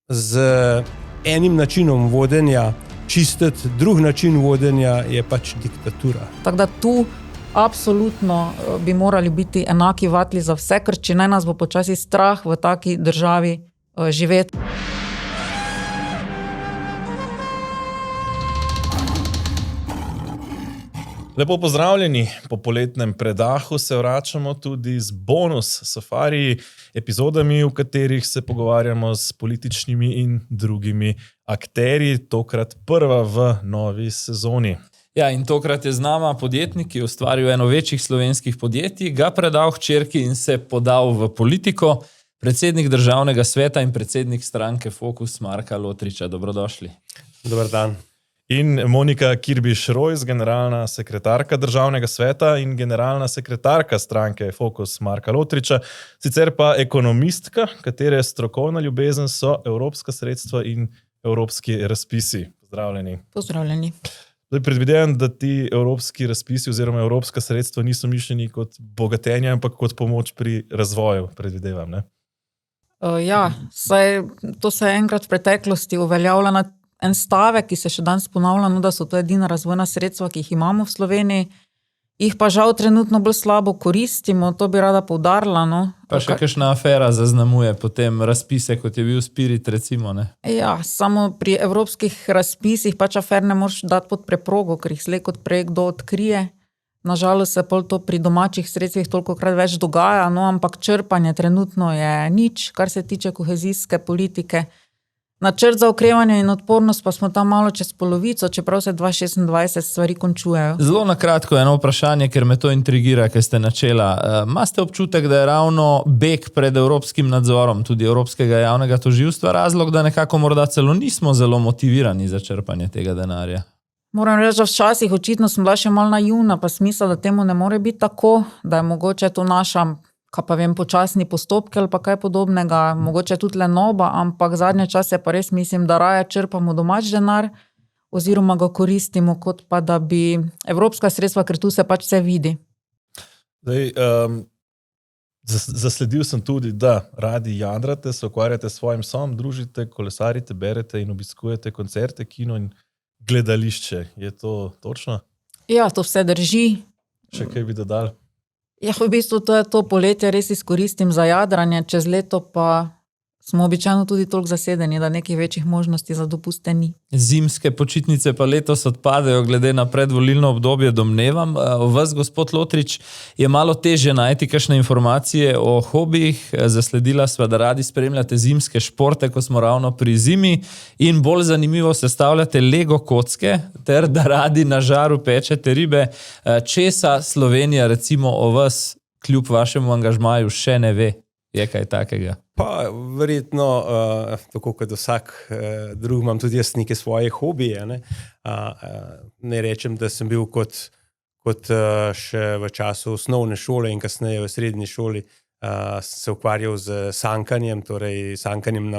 z enim načinom vodenja čistiti drug način vodenja, je pač diktatura. Tako da tu absolutno bi morali biti enaki vatli za vse, ker če ne nas bo počasi strah v taki državi živeti. Lepo pozdravljeni, po poletnem predahu se vračamo tudi z bonus safari epizodami, v katerih se pogovarjamo s političnimi in drugimi akterji, tokrat prva v novi sezoni. Ja, in tokrat je z nama podjetnik, ki je ustvaril eno večjih slovenskih podjetij, ga predal hčerki in se podal v politiko, predsednik Državnega sveta in predsednik stranke Fokus Marka Lotriča. Dobrodošli. Dobar dan. In Monika Kirbiš-Rojs, generalna sekretarka Državnega sveta in generalna sekretarka stranke Fokus Marka Lotriča, sicer pa ekonomistka, katere strokovna ljubezen so evropska sredstva in evropski razpisi. Pozdravljeni. Pozdravljeni. Zdaj, predvidevam, da ti evropski razpisi oziroma evropska sredstva niso mišljeni kot bogatenje, ampak kot pomoč pri razvoju, predvidevam, ne? Ja, to se je enkrat v preteklosti uveljavlja na en stavek, ki se še danes ponavlja, da so to edina razvojna sredstva, ki jih imamo v Sloveniji. Jih pa žal trenutno bolj slabo koristimo, to bi rada poudarila. Pa še kakšna afera zaznamuje potem razpise, kot je bil Spirit, recimo, ne? Ja, samo pri evropskih razpisih pač afer ne moreš dati pod preprogo, ker jih slej kot prej kdo odkrije. Nažalost se pol to pri domačih sredstvih tolikokrat več dogaja, ampak črpanje trenutno je nič, kar se tiče kohezijske politike. Načrt za okrevanje in odpornost pa smo tam malo čez polovico, čeprav se 2026 stvari končujejo. Zelo na kratko eno vprašanje, ker me to intrigira, ker ste načela. Imate občutek, da je ravno beg pred evropskim nadzorom, tudi Evropskega javnega tožilstva, razlog, da nekako morda celo nismo zelo motivirani za črpanje tega denarja? Moram reči, da včasih očitno sem bila še malo naivna, pa smisel, da temu ne more biti tako, da je mogoče to naša počasni postopki ali pa kaj podobnega, mogoče tudi lenoba, ampak zadnje čase pa res mislim, da raje črpamo domač denar oziroma ga koristimo, kot pa da bi evropska sredstva, ker tu se pač vse vidi. Zdaj, zasledil sem tudi, da radi jadrate, se ukvarjate s svojim som, družite, kolesarite, berete in obiskujete koncerte, kino in gledališče. Je to točno? Ja, to vse drži. Še kaj bi dodali? Ja, v bistvu to je to poletje, res izkoristim za jadranje, čez leto pa smo običajno tudi toliko zasedeni, da nekih večjih možnosti za dopuste ni. Zimske počitnice pa letos odpadejo glede na predvolilno obdobje, domnevam. Vas, gospod Lotrič, je malo težje najti kakšne informacije o hobijih. Zasledila sva, da radi spremljate zimske športe, ko smo ravno pri zimi, in bolj zanimivo sestavljate Lego kocke, ter da radi na žaru pečete ribe. Česa Slovenija recimo o vas, kljub vašemu angažmaju, še ne ve? Je kaj takega? Pa verjetno, tako kot vsak drug, imam tudi jaz neke svoje hobije. Ne rečem, da sem bil kot še v času osnovne šole in kasneje v srednji šoli se ukvarjal z sankanjem, torej sankanjem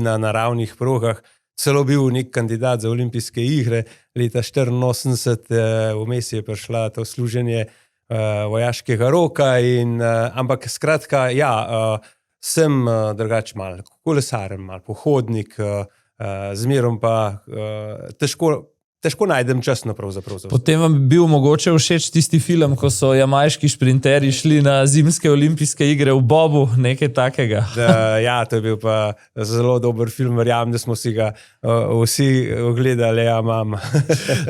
na naravnih progah. Celo bil nek kandidat za olimpijske igre leta 1984, vmes je prišla to služenje vojaškega roka, ampak skratka, sem drugače malo kolesaren, malo pohodnik, zmerom pa težko najdem časno pravzaprav. Potem vam bi bil mogoče všeč tisti film, ko so jamajški šprinterji šli na zimske olimpijske igre v bobu, nekaj takega. Ja, to je bil pa zelo dober film, verjamem, da smo si ga vsi ogledali, ja, mama.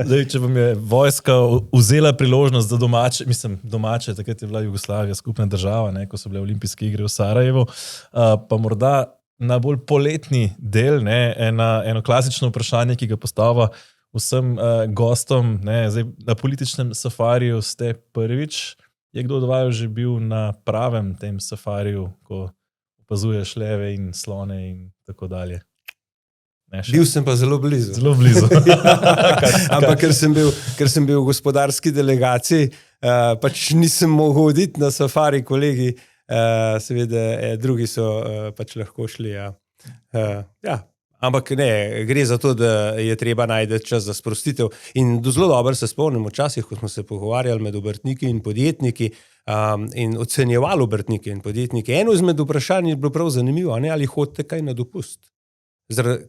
Zdaj, če vam je vojska vzela priložnost za domače, takrat je bila Jugoslavija skupna država, ko so bile olimpijske igre v Sarajevu, pa morda na bolj poletni del, eno klasično vprašanje, ki ga postava vsem gostom, zdaj na političnem safariju ste prvič. Je kdo od vaju že bil na pravem tem safariju, ko opazuješ leve in slone in tako dalje? Bil sem pa zelo blizu. Zelo blizu. Ampak ker sem bil v gospodarski delegaciji, pač nisem mogel oditi na safari, kolegi, seveda drugi so pač lahko šli. Ja. Ampak ne, gre za to, da je treba najti čas za sprostitev. In zelo dobro se spomnim včasih, ko smo se pogovarjali med obrtniki in podjetniki in ocenjevali obrtniki in podjetniki. Eno izmed vprašanj je bilo prav zanimivo, ali hodite kaj na dopust?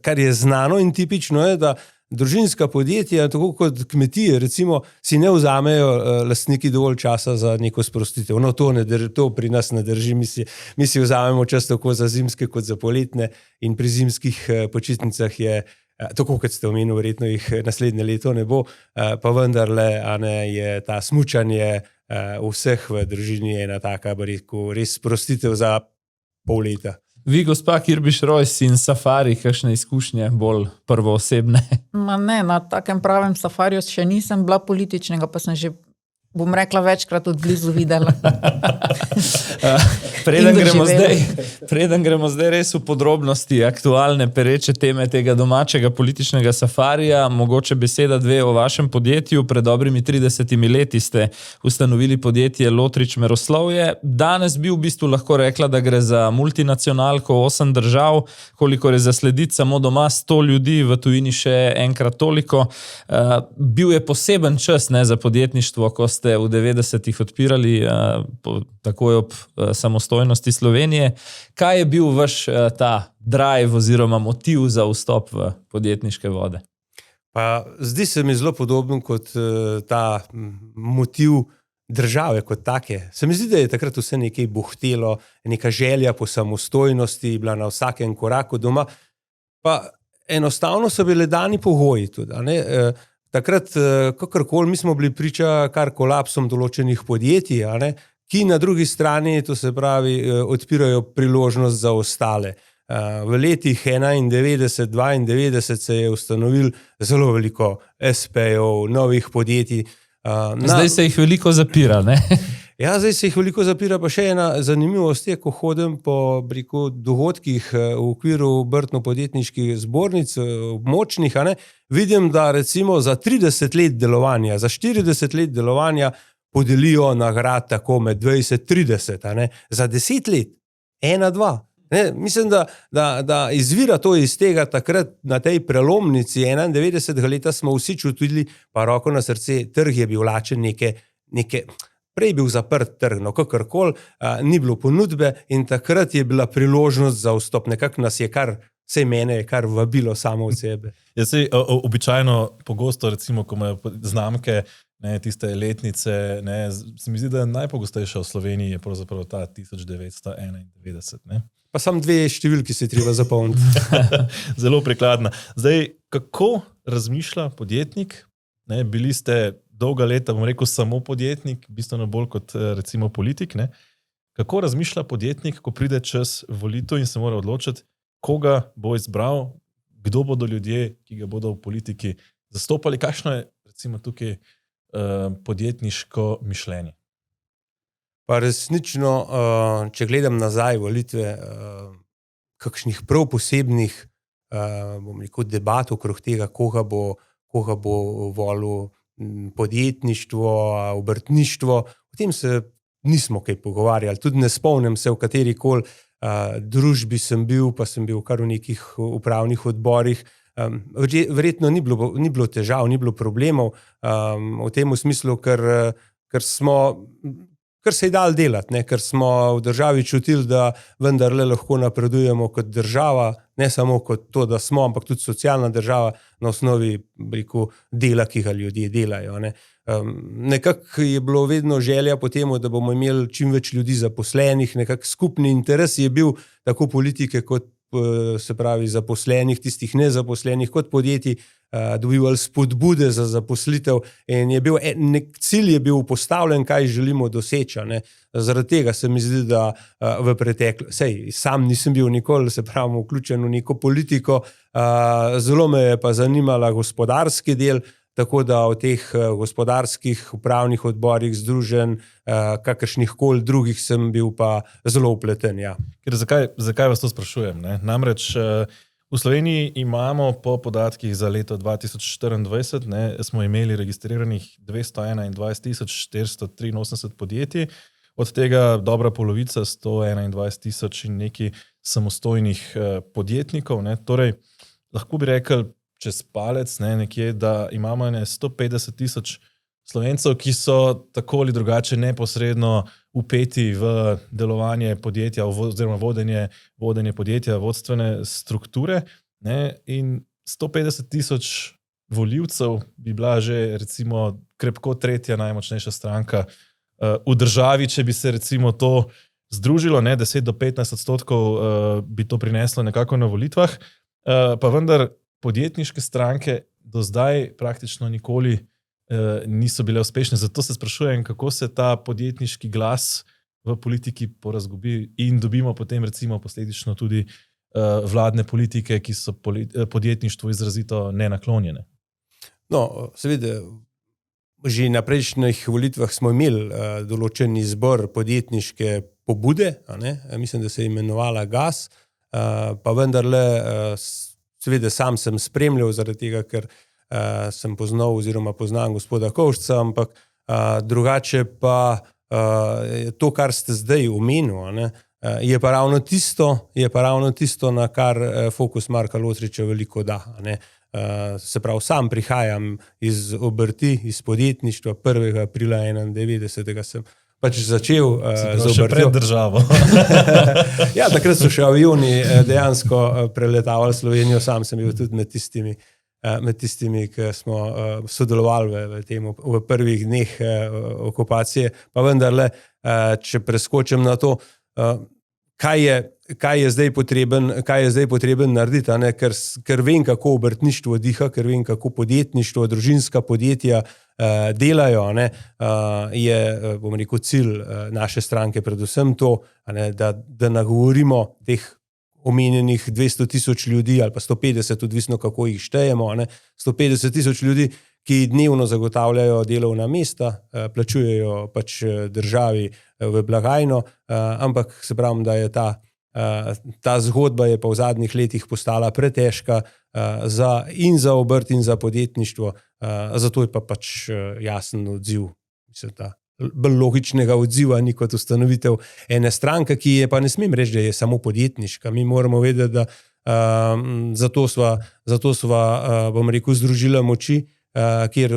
Kar je znano in tipično je, da družinska podjetja, tako kot kmetije, recimo, si ne vzamejo lastniki dovolj časa za neko sprostitev. No, to pri nas ne drži. Mi si vzamemo čas tako za zimske kot za poletne in pri zimskih počitnicah je, tako kot ste omenili, verjetno jih naslednje leto ne bo, pa vendarle je ta smučanje vseh v družini ena taka, res sprostitev za pol leta. Vi, gospa Kirbiš Rojs in safari, kakšne izkušnje bolj prvoosebne? Ne, na takem pravem safariju še nisem bila, političnega pa sem že, bom rekla, večkrat od blizu videla. Preden gremo zdaj res v podrobnosti aktualne pereče teme tega domačega političnega safarija, mogoče beseda dve o vašem podjetju. Pred dobrimi 30 leti ste ustanovili podjetje Lotrič Meroslovje. Danes bi v bistvu lahko rekla, da gre za multinacionalko, 8 držav, koliko je zaslediti samo doma 100 ljudi, v tujini še enkrat toliko. Bil je poseben čas za podjetništvo, ko ste v 90-ih odpirali takoj ob samostojnosti Slovenije. Kaj je bil vaš ta drive oziroma motiv za vstop v podjetniške vode? Pa zdi se mi zelo podoben kot ta motiv države kot take. Se mi zdi, da je takrat vse nekaj buhtelo, neka želja po samostojnosti, bila na vsakem koraku doma, pa enostavno so bile dani pogoji tudi, Takrat, kakorkoli, mi smo bili priča kar kolapsom določenih podjetij, ki na drugi strani, to se pravi, odpirajo priložnost za ostale. V letih 91, 92 se je ustanovil zelo veliko SP-jev, novih podjetij. Zdaj se jih veliko zapira, ne? Ja, zdaj se jih veliko zapira, pa še ena zanimivost je, ko hodim po dogodkih v okviru obrtno-podjetniških zbornic, območnih, vidim, da recimo za 30 let delovanja, za 40 let delovanja podelijo nagrad tako med 20-30, za 10 let, 1-2. Mislim, da izvira to iz tega takrat na tej prelomnici 91. leta smo vsi čutili, pa roko na srce, trg je bil lačen neke prej bil zaprt trg, kakorkoli, ni bilo ponudbe in takrat je bila priložnost za vstop. Nekako nas je vse mene je kar vabilo samo od sebe. Ja, običajno, pogosto, recimo, ko imajo znamke, tiste letnice, se mi zdi, da najpogostejša v Sloveniji je pravzaprav ta 1991. Pa samo 2 številki se treba zapomniti. Zelo prikladna. Zdaj, kako razmišlja podjetnik? Bili ste dolga leta, bom rekel, samo podjetnik, bistveno bolj kot recimo politik. Kako razmišlja podjetnik, ko pride čas volitev in se mora odločiti, koga bo izbral, kdo bodo ljudje, ki ga bodo v politiki zastopali, kakšno je recimo tukaj podjetniško mišljenje? Pa resnično, če gledam nazaj volitve, kakšnih prav posebnih, bom rekel, debat okrog tega, koga bo volil podjetništvo, obrtništvo, o tem se nismo kaj pogovarjali. Tudi ne spomnim se, v katerikoli družbi sem bil, pa sem bil kar v nekih upravnih odborih. Verjetno ni bilo težav, ni bilo problemov v tem smislu, ker se je dalo delati, ker smo v državi čutili, da vendarle lahko napredujemo kot država, ne samo kot to, da smo, ampak tudi socialna država na osnovi dela, ki ga ljudje delajo. Nekako je bilo vedno želja po temu, da bomo imeli čim več ljudi zaposlenih, nekako skupni interes je bil tako politike kot se pravi zaposlenih, tistih nezaposlenih kot podjetij, dobivali spodbude za zaposlitev in cilj je bil postavljen, kaj želimo doseči. Zaradi tega se mi zdi, da v preteklosti, sam nisem bil nikoli, se pravi, vključen v neko politiko, zelo me je pa zanimala gospodarski del, tako da v teh gospodarskih upravnih odborih združenj, kakršnih koli drugih sem bil pa zelo vpleten. Ja. Zakaj vas to sprašujem? Namreč v Sloveniji imamo po podatkih za leto 2024, smo imeli registriranih 221.483 podjetij, od tega dobra polovica, 121.000 in neki samostojnih podjetnikov. Torej, lahko bi rekel, čez palec, nekje, da imamo 150.000 Slovencev, ki so tako ali drugače neposredno vpeti v delovanje podjetja oziroma vodenje podjetja, vodstvene strukture. ne, in 150,000 volivcev bi bila že recimo krepko tretja najmočnejša stranka v državi, če bi se recimo to združilo, ne, 10 do 15% bi to prineslo nekako na volitvah, pa vendar podjetniške stranke do zdaj praktično nikoli niso bile uspešne. Zato se sprašujem, kako se ta podjetniški glas v politiki porazgubi in dobimo potem recimo posledično tudi vladne politike, ki so podjetništvu izrazito nenaklonjene. No, seveda, že na prejšnjih volitvah smo imeli določen izbor podjetniške pobude, a ne? Mislim, da se je imenovala GAS, pa vendarle, seveda sam sem spremljal zaradi tega, ker sem poznal oziroma poznam gospoda Kovšca, ampak drugače pa to, kar ste zdaj omenil, a ne? Je pa ravno tisto, na kar fokus Marka Lotriča veliko da, a ne? Se pravi, sam prihajam iz obrti, iz podjetništva, 1. aprila 91. sem pač začel z obrtjo. Še pred državo. Ja, takrat so še avioni dejansko preletavali Slovenijo, sam sem bil tudi med tistimi, ki smo sodelovali v prvih dneh okupacije, pa vendarle, če preskočim na to, kaj je zdaj potreben narediti, a ne? Ker vem, kako obrtništvo diha, ker vem, kako podjetništvo, družinska podjetja delajo, a ne? Je, bom rekel, cilj naše stranke predvsem to, a ne? Da nagovorimo teh omenjenih 200,000 ljudi ali pa 150, odvisno kako jih štejemo, a ne? 150,000 ljudi, ki dnevno zagotavljajo delovna mesta, plačujejo pač državi v blagajno, ampak se pravim, da je ta zgodba je pa v zadnjih letih postala pretežka in za obrt in za podjetništvo, zato je pa pač jasen odziv, mislim, da bolj logičnega odziva ni kot ustanovitev ene stranke, ki je pa ne smem reči, da je samo podjetniška. Mi moramo vedeti, da zato sva, bom rekel, združila moči, kjer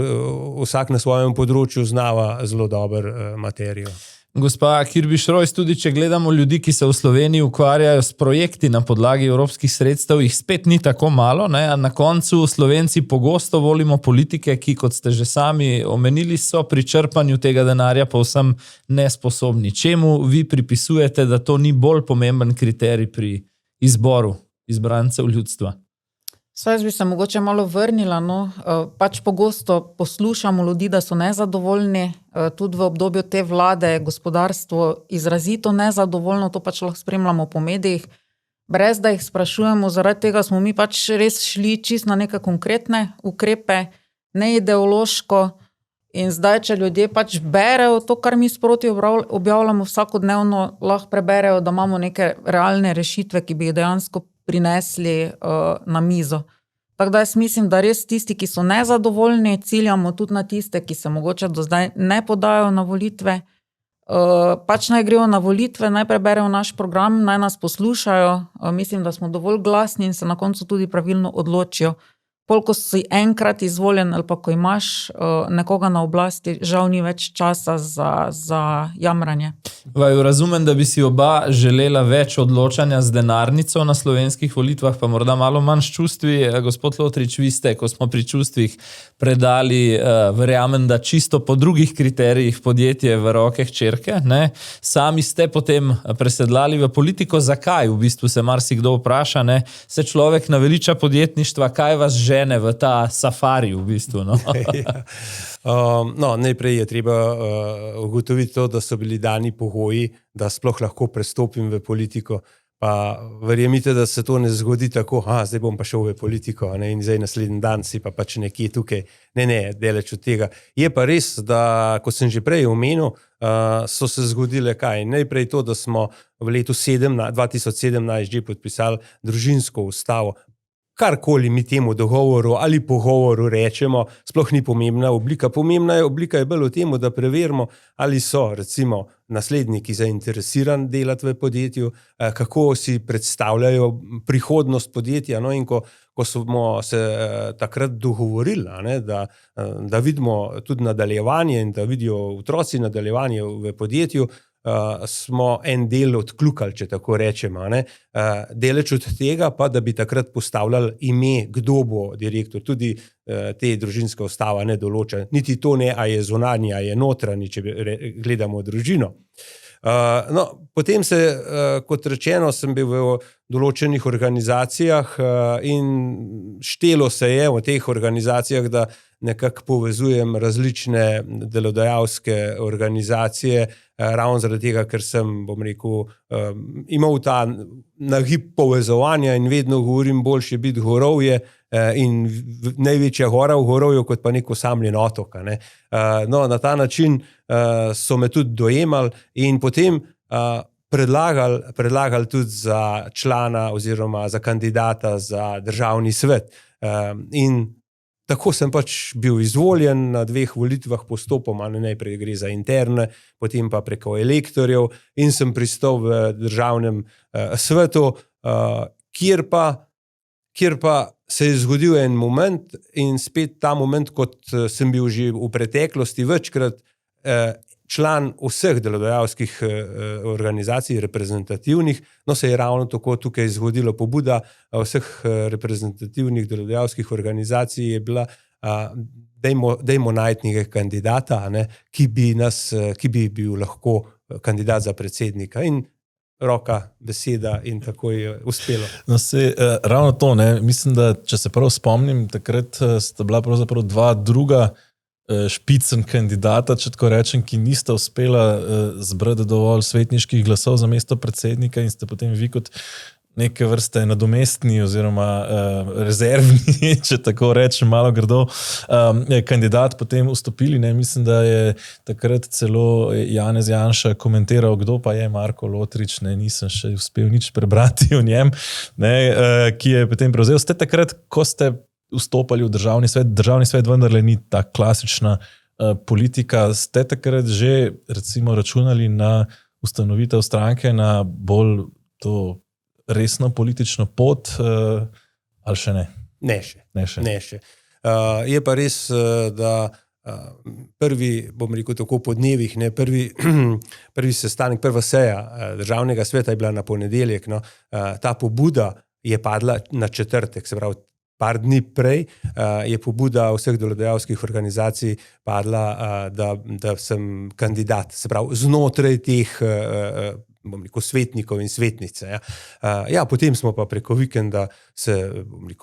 vsak na svojem področju znava zelo dobro materijo. Gospa Kirbiš-Rojs, tudi če gledamo ljudi, ki se v Sloveniji ukvarjajo s projekti na podlagi evropskih sredstev, jih spet ni tako malo, ne? A na koncu Slovenci pogosto volimo politike, ki, kot ste že sami omenili, so pri črpanju tega denarja povsem nesposobni. Čemu vi pripisujete, da to ni bolj pomemben kriterij pri izboru izbrancev ljudstva? Jaz bi se mogoče malo vrnila, no. Pač pogosto poslušamo ljudi, da so nezadovoljni, tudi v obdobju te vlade gospodarstvo izrazito nezadovoljno, to pač lahko spremljamo po medijih, brez da jih sprašujemo, zaradi tega smo mi pač res šli čist na neke konkretne ukrepe, ne ideološko, in zdaj, če ljudje pač berejo to, kar mi sproti objavljamo vsakodnevno, lahko preberejo, da imamo neke realne rešitve, ki bi jih dejansko prinesli na mizo. Tako da jaz mislim, da res tisti, ki so nezadovoljni, ciljamo tudi na tiste, ki se mogoče do zdaj ne podajo na volitve. Pač naj grejo na volitve, naj preberejo naš program, naj nas poslušajo. Mislim, da smo dovolj glasni in se na koncu tudi pravilno odločijo. Ko si enkrat izvoljen ali pa ko imaš nekoga na oblasti, žal ni več časa za jamranje. Vaju razumem, da bi si oba želela več odločanja z denarnico na slovenskih volitvah, pa morda malo manj s čustvi. Gospod Lotrič, vi ste, ko smo pri čustvih predali, verjamem, da čisto po drugih kriterijih podjetje v roke hčerke, ne? Sami ste potem presedlali v politiko. Zakaj? V bistvu se marsikdo vpraša, ne? Se človek naveliča podjetništva, kaj vas žene v ta safari v bistvu, no? No, najprej je treba ugotoviti to, da so bili dani pogoji, da sploh lahko prestopim v politiko. Pa verjemite, da se to ne zgodi tako, zdaj bom pa šel v politiko, ne, in zdaj naslednji dan si pa pač nekje tukaj. Ne, daleč od tega. Je pa res, da, kot sem že prej omenil, so se zgodile kaj? Najprej to, da smo v letu 2017 že podpisali družinsko ustavo. Karkoli mi temu dogovoru ali pogovoru rečemo, sploh ni pomembna oblika. Pomembna oblika je bolj v temu, da preverimo, ali so recimo nasledniki zainteresirani delati v podjetju, kako si predstavljajo prihodnost podjetja. No, in ko smo se takrat dogovorili, ne, da vidimo tudi nadaljevanje in da vidijo otroci nadaljevanje v podjetju, smo en del odkljukali, če tako rečemo. Deleč od tega pa, da bi takrat postavljali ime, kdo bo direktor, tudi te družinska ustava ne določa. Niti to ne, a je zunanji, a je notranji, če gledamo družino. Potem kot rečeno, sem bil v določenih organizacijah in štelo se je v teh organizacijah, da nekako povezujem različne delodajalske organizacije, ravno zaradi tega, ker sem, imel ta nagib povezovanja in vedno govorim, boljše je biti Gorovje in največja gora v Gorovju, kot pa nek osamljen otok. Na ta način so me tudi dojemali in potem predlagali tudi za člana oziroma za kandidata za državni svet. In tako sem pač bil izvoljen na 2 volitvah postopoma, najprej gre za interne, potem pa preko elektorjev in sem pristal v državnem svetu, kjer pa se je zgodil en moment in spet ta moment, kot sem bil že v preteklosti večkrat član vseh delodajalskih organizacij, reprezentativnih, se je ravno tako tukaj zgodilo pobuda vseh reprezentativnih delodajalskih organizacij je bila, dajmo najti nekaj kandidata, ki bi bil lahko kandidat za predsednika in roka, beseda in tako je uspelo. Ravno to, mislim, da če se prav spomnim, takrat sta bila pravzaprav 2 druga špicen kandidata, če tako rečem, ki nista uspela zbrati dovolj svetniških glasov za mesto predsednika in ste potem vi kot neke vrste nadomestni oziroma rezervni, če tako rečem, malo grdo, kandidat potem vstopili. Mislim, da je takrat celo Janez Janša komentiral, kdo pa je Marko Lotrič, nisem še uspel nič prebrati o njem, ki je potem prevzel. Ste takrat, ko ste vstopali v državni svet vendarle ni ta klasična politika. Ste takrat že recimo računali na ustanovitev stranke, na bolj to resno politično pot ali še ne? Ne še. Je pa res, da prvi, bom rekel tako po dnevih, prvi sestanek, prva seja državnega sveta je bila na ponedeljek. Ta pobuda je padla na četrtek, se pravi, par dni prej je pobuda vseh delodajalskih organizacij padla, da sem kandidat, se pravi, znotraj teh svetnikov in svetnice. Potem smo pa preko vikenda se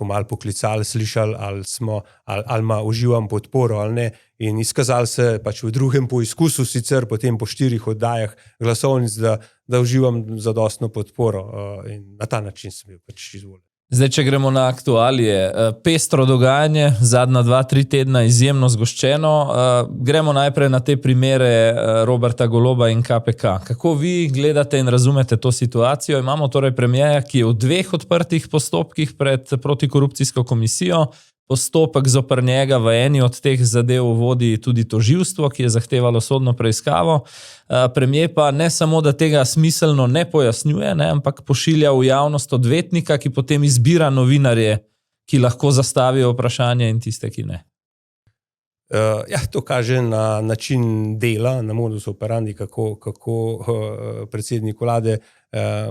malo poklicali, slišali, ali uživam podporo ali ne, in izkazali se pač v drugem poizkusu, sicer potem po 4 oddajah glasovnic, da uživam zadostno podporo in na ta način sem bil pač izvoljen. Zdaj, če gremo na aktualije, pestro dogajanje, zadnja 2-3 tedna izjemno zgoščeno. Gremo najprej na te primere Roberta Goloba in KPK. Kako vi gledate in razumete to situacijo? Imamo torej premierja, ki je v 2 odprtih postopkih pred protikorupcijsko komisijo. Postopek zoper njega v eni od teh zadev vodi tudi tožilstvo, ki je zahtevalo sodno preiskavo. Premier pa ne samo, da tega smiselno ne pojasnjuje, ampak pošilja v javnost odvetnika, ki potem izbira novinarje, ki lahko zastavijo vprašanje in tiste, ki ne. To kaže na način dela, na modus operandi, kako predsednik vlade,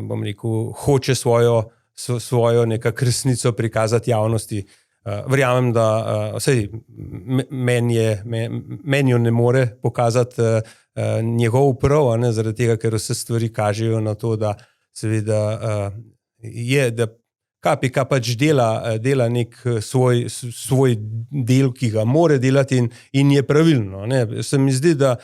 bom rekel, hoče svojo nekako resnico prikazati javnosti. Verjamem, da meni jo ne more pokazati njegov prav, zaradi tega, ker vse stvari kažejo na to, da seveda da KPK pač dela nek svoj del, ki ga more delati in je pravilno. Se mi zdi, da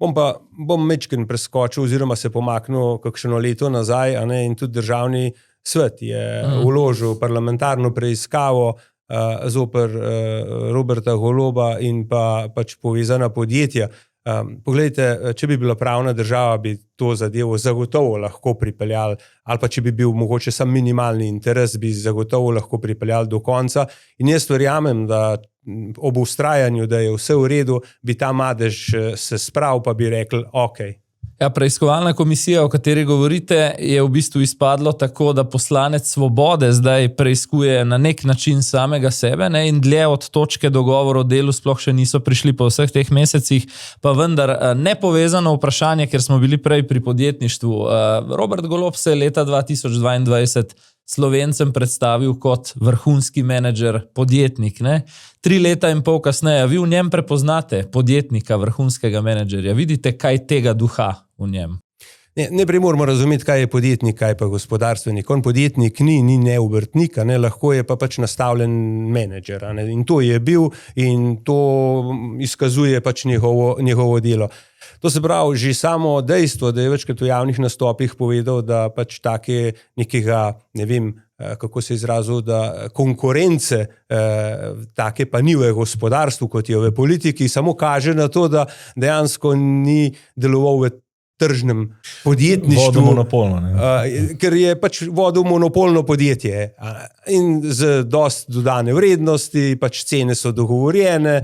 bom mečken preskočil oziroma se pomaknil kakšno leto nazaj in tudi državni svet je vložil parlamentarno preiskavo zoper Roberta Goloba in pač povezana podjetja. Poglejte, če bi bila pravna država, bi to zadevo zagotovo lahko pripeljali, ali pa če bi bil mogoče sam minimalni interes, bi zagotovo lahko pripeljali do konca. In jaz verjamem, da ob ustrajanju, da je vse v redu, bi ta madež se spravil, pa bi rekli, ok. Ja, preiskovalna komisija, o kateri govorite, je v bistvu izpadlo tako, da poslanec Svobode zdaj preiskuje na nek način samega sebe, ne, in dlje od točke dogovora o delu sploh še niso prišli po vseh teh mesecih, pa vendar nepovezano vprašanje, ker smo bili prej pri podjetništvu. Robert Golob se je leta 2022 Slovencem predstavil kot vrhunski menedžer, podjetnik. Ne? 3 leta in pol kasneje, vi v njem prepoznate podjetnika, vrhunskega menedžerja. Vidite, kaj tega duha v njem? Najprej moramo razumeti, kaj je podjetnik, kaj pa gospodarstvenik. On podjetnik ni neobrtnik, ne, lahko je pa pač nastavljen menedžer. Ne, in to je bil in to izkazuje pač njegovo delo. To se pravi, že samo dejstvo, da je večkrat v javnih nastopih povedal, da pač take nekega, ne vem, kako se je izrazil, da konkurence take pa ni v gospodarstvu, kot je v politiki, samo kaže na to, da dejansko ni deloval v tržnem podjetništvu. Vodil monopolno. Ker je pač vodil monopolno podjetje in z dost dodane vrednosti, pač cene so dogovorjene,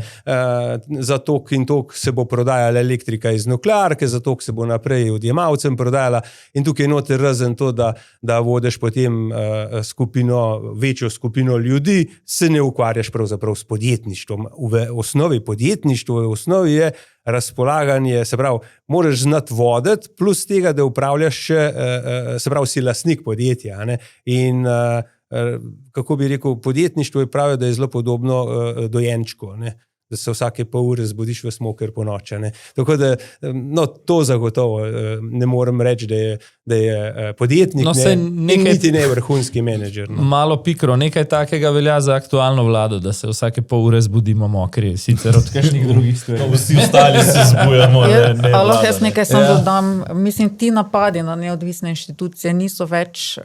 za toliko in toliko se bo prodajala elektrika iz nuklearke, za toliko se bo naprej odjemalcem prodajala in tukaj noter razen to, da vodiš potem večjo skupino ljudi, se ne ukvarjaš pravzaprav s podjetništvom. V osnovi podjetništvo, v osnovi je razpolaganje, se pravi, moraš znati voditi, plus tega, da upravljaš še, se pravi, si lastnik podjetja. Ne? In kako bi rekel, podjetništvo je pravi, da je zelo podobno dojenčku, ne? Da se vsake pol ure zbudiš v smoker po noči. Tako da, no, to zagotovo ne morem reči, da je podjetnik, niti ne vrhunski menedžer. No. Malo pikro, nekaj takega velja za aktualno vlado, da se vsake pol ure zbudimo mokri, sicer od kakšnih drugih stvari. No, vsi ostali se zbujamo, ne vlada. Jaz nekaj sam dodam. Mislim, ti napadi na neodvisne inštitucije niso več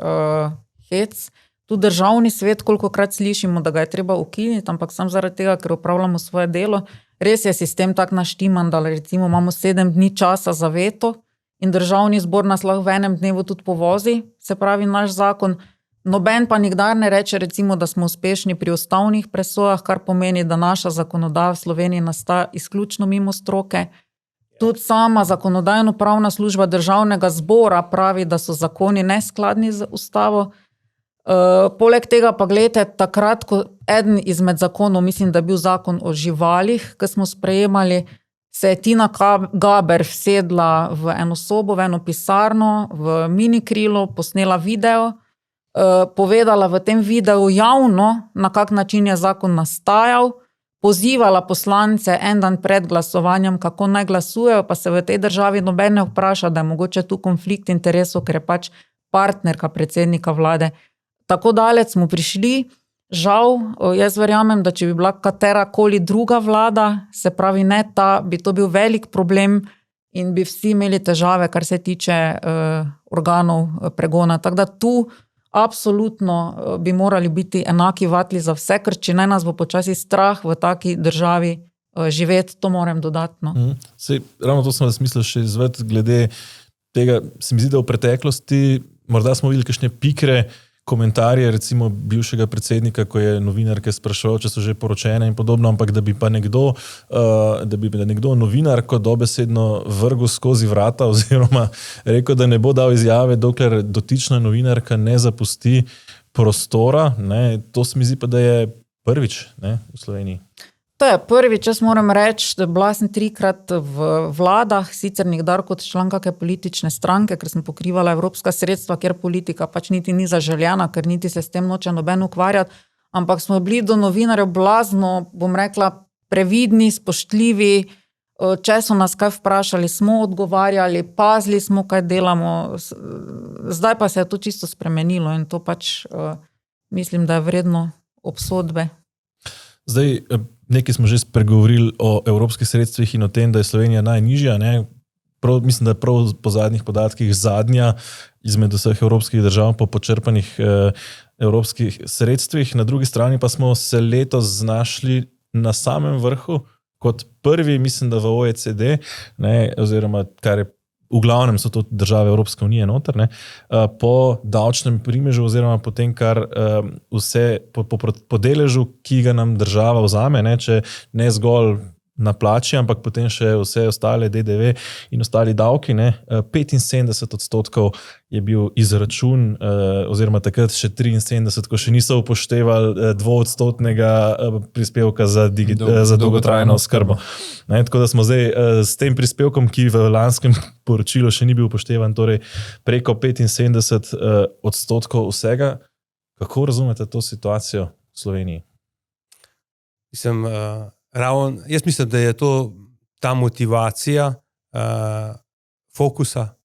hec. Tu državni svet, kolikokrat slišimo, da ga je treba ukiniti, ampak sam zaradi tega, ker upravljamo svoje delo. Res je sistem tak naštiman, da recimo imamo 7 dni časa za veto in državni zbor nas lahko v enem dnevu tudi povozi, se pravi naš zakon. Noben pa nikdar ne reče recimo, da smo uspešni pri ustavnih presojah, kar pomeni, da naša zakonodaja v Sloveniji nastaja izključno mimo stroke. Tudi sama zakonodajno-pravna služba državnega zbora pravi, da so zakoni neskladni z ustavo. Poleg tega pa gledajte, takrat, ko eden izmed zakonov, mislim, da je bil zakon o živalih, ki smo sprejemali, se je Tina Gaber vsedla v eno sobo, v eno pisarno, v minikrilo, posnela video, povedala v tem videu javno, na kak način je zakon nastajal, pozivala poslance en dan pred glasovanjem, kako naj glasujejo, pa se v tej državi noben ne vpraša, da je mogoče tu konflikt interesov, ker je pač partnerka predsednika vlade. Tako daleč smo prišli, žal, jaz verjamem, da če bi bila katerakoli druga vlada, se pravi ne ta, bi to bil velik problem in bi vsi imeli težave, kar se tiče organov pregona. Tako da tu absolutno bi morali biti enaki vatli za vse, ker če ne nas bo počasi strah v taki državi živeti, to moram dodatno. Sej, ravno to sem vas mislil še izved, glede tega, se mi zdi, da v preteklosti morda smo videli kakšne pikre komentarje, recimo bivšega predsednika, ko je novinarke spraševal, če so že poročene in podobno, ampak da bi pa nekdo novinarko dobesedno vrgel skozi vrata oziroma rekel, da ne bo dal izjave, dokler dotična novinarka ne zapusti prostora. Ne? To se mi zdi pa, da je prvič, ne, v Sloveniji. To je prvič, jaz moram reči, da bila sem 3-krat v vladah, sicer nikdar kot član kakšne politične stranke, ker sem pokrivala evropska sredstva, kjer politika pač niti ni zaželjena, ker niti se s tem noče noben ukvarjati, ampak smo bili do novinarjev blazno, bom rekla, previdni, spoštljivi, če so nas kaj vprašali, smo odgovarjali, pazili smo, kaj delamo, zdaj pa se je to čisto spremenilo in to pač mislim, da je vredno obsodbe. Zdaj, nekaj smo že spregovorili o evropskih sredstvih in o tem, da je Slovenija najnižja. Ne? Mislim, da je prav po zadnjih podatkih zadnja izmed vseh evropskih držav po počrpanih evropskih sredstvih. Na drugi strani pa smo se letos znašli na samem vrhu kot prvi, mislim, da v OECD, ne? Oziroma kar je v glavnem so to države Evropske unije noter, ne, po davčnem primežu oziroma po tem, kar vse po deležu, ki ga nam država vzame, ne, če ne zgolj na plači, ampak potem še vse ostale DDV in ostali davki. 75% je bil izračun, oziroma takrat še 73%, ko še niso upoštevali 2% prispevka za dolgotrajno oskrbo. Tako da smo zdaj s tem prispevkom, ki v lanskem poročilu še ni bil upoštevan, torej preko 75% vsega. Kako razumete to situacijo v Sloveniji? Jaz mislim, da je to ta motivacija fokusa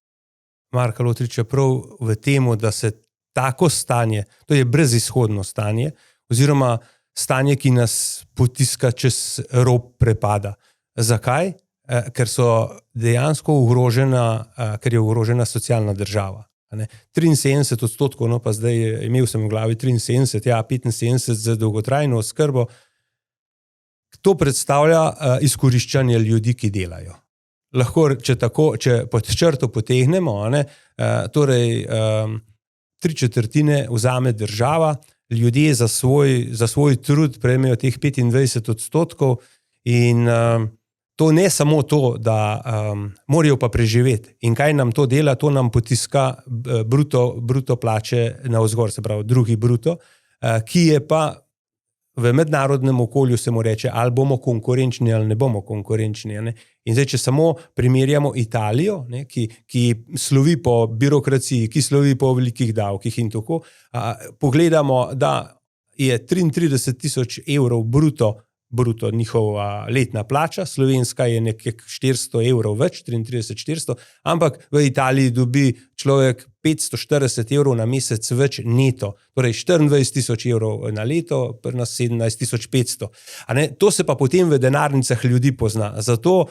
Marka Lotriča prav v temu, da se tako stanje, to je brezizhodno stanje, oziroma stanje, ki nas potiska čez rob prepada. Zakaj? Ker so dejansko ker je ogrožena socialna država. 73%, no pa zdaj imel sem v glavi 73, 75% za dolgotrajno oskrbo. To predstavlja izkoriščanje ljudi, ki delajo. Lahko, če pod črto potegnemo, torej 3/4 vzame država, ljudje za svoj trud prejmejo teh 25% in to ne samo to, da morajo pa preživeti. In kaj nam to dela? To nam potiska bruto plače navzgor, se pravi drugi bruto, ki je pa v mednarodnem okolju se mu reče, ali bomo konkurenčni ali ne bomo konkurenčni. In zdaj, če samo primerjamo Italijo, ki slovi po birokraciji, ki slovi po velikih davkih in tako, pogledamo, da je 33.000 evrov bruto njihova letna plača, slovenska je nekaj 400 evrov več, 33.400, ampak v Italiji dobi človek 540 evrov na mesec več neto, torej 24.000 evrov na leto, pri nas 17.500. To se pa potem v denarnicah ljudi pozna. Zato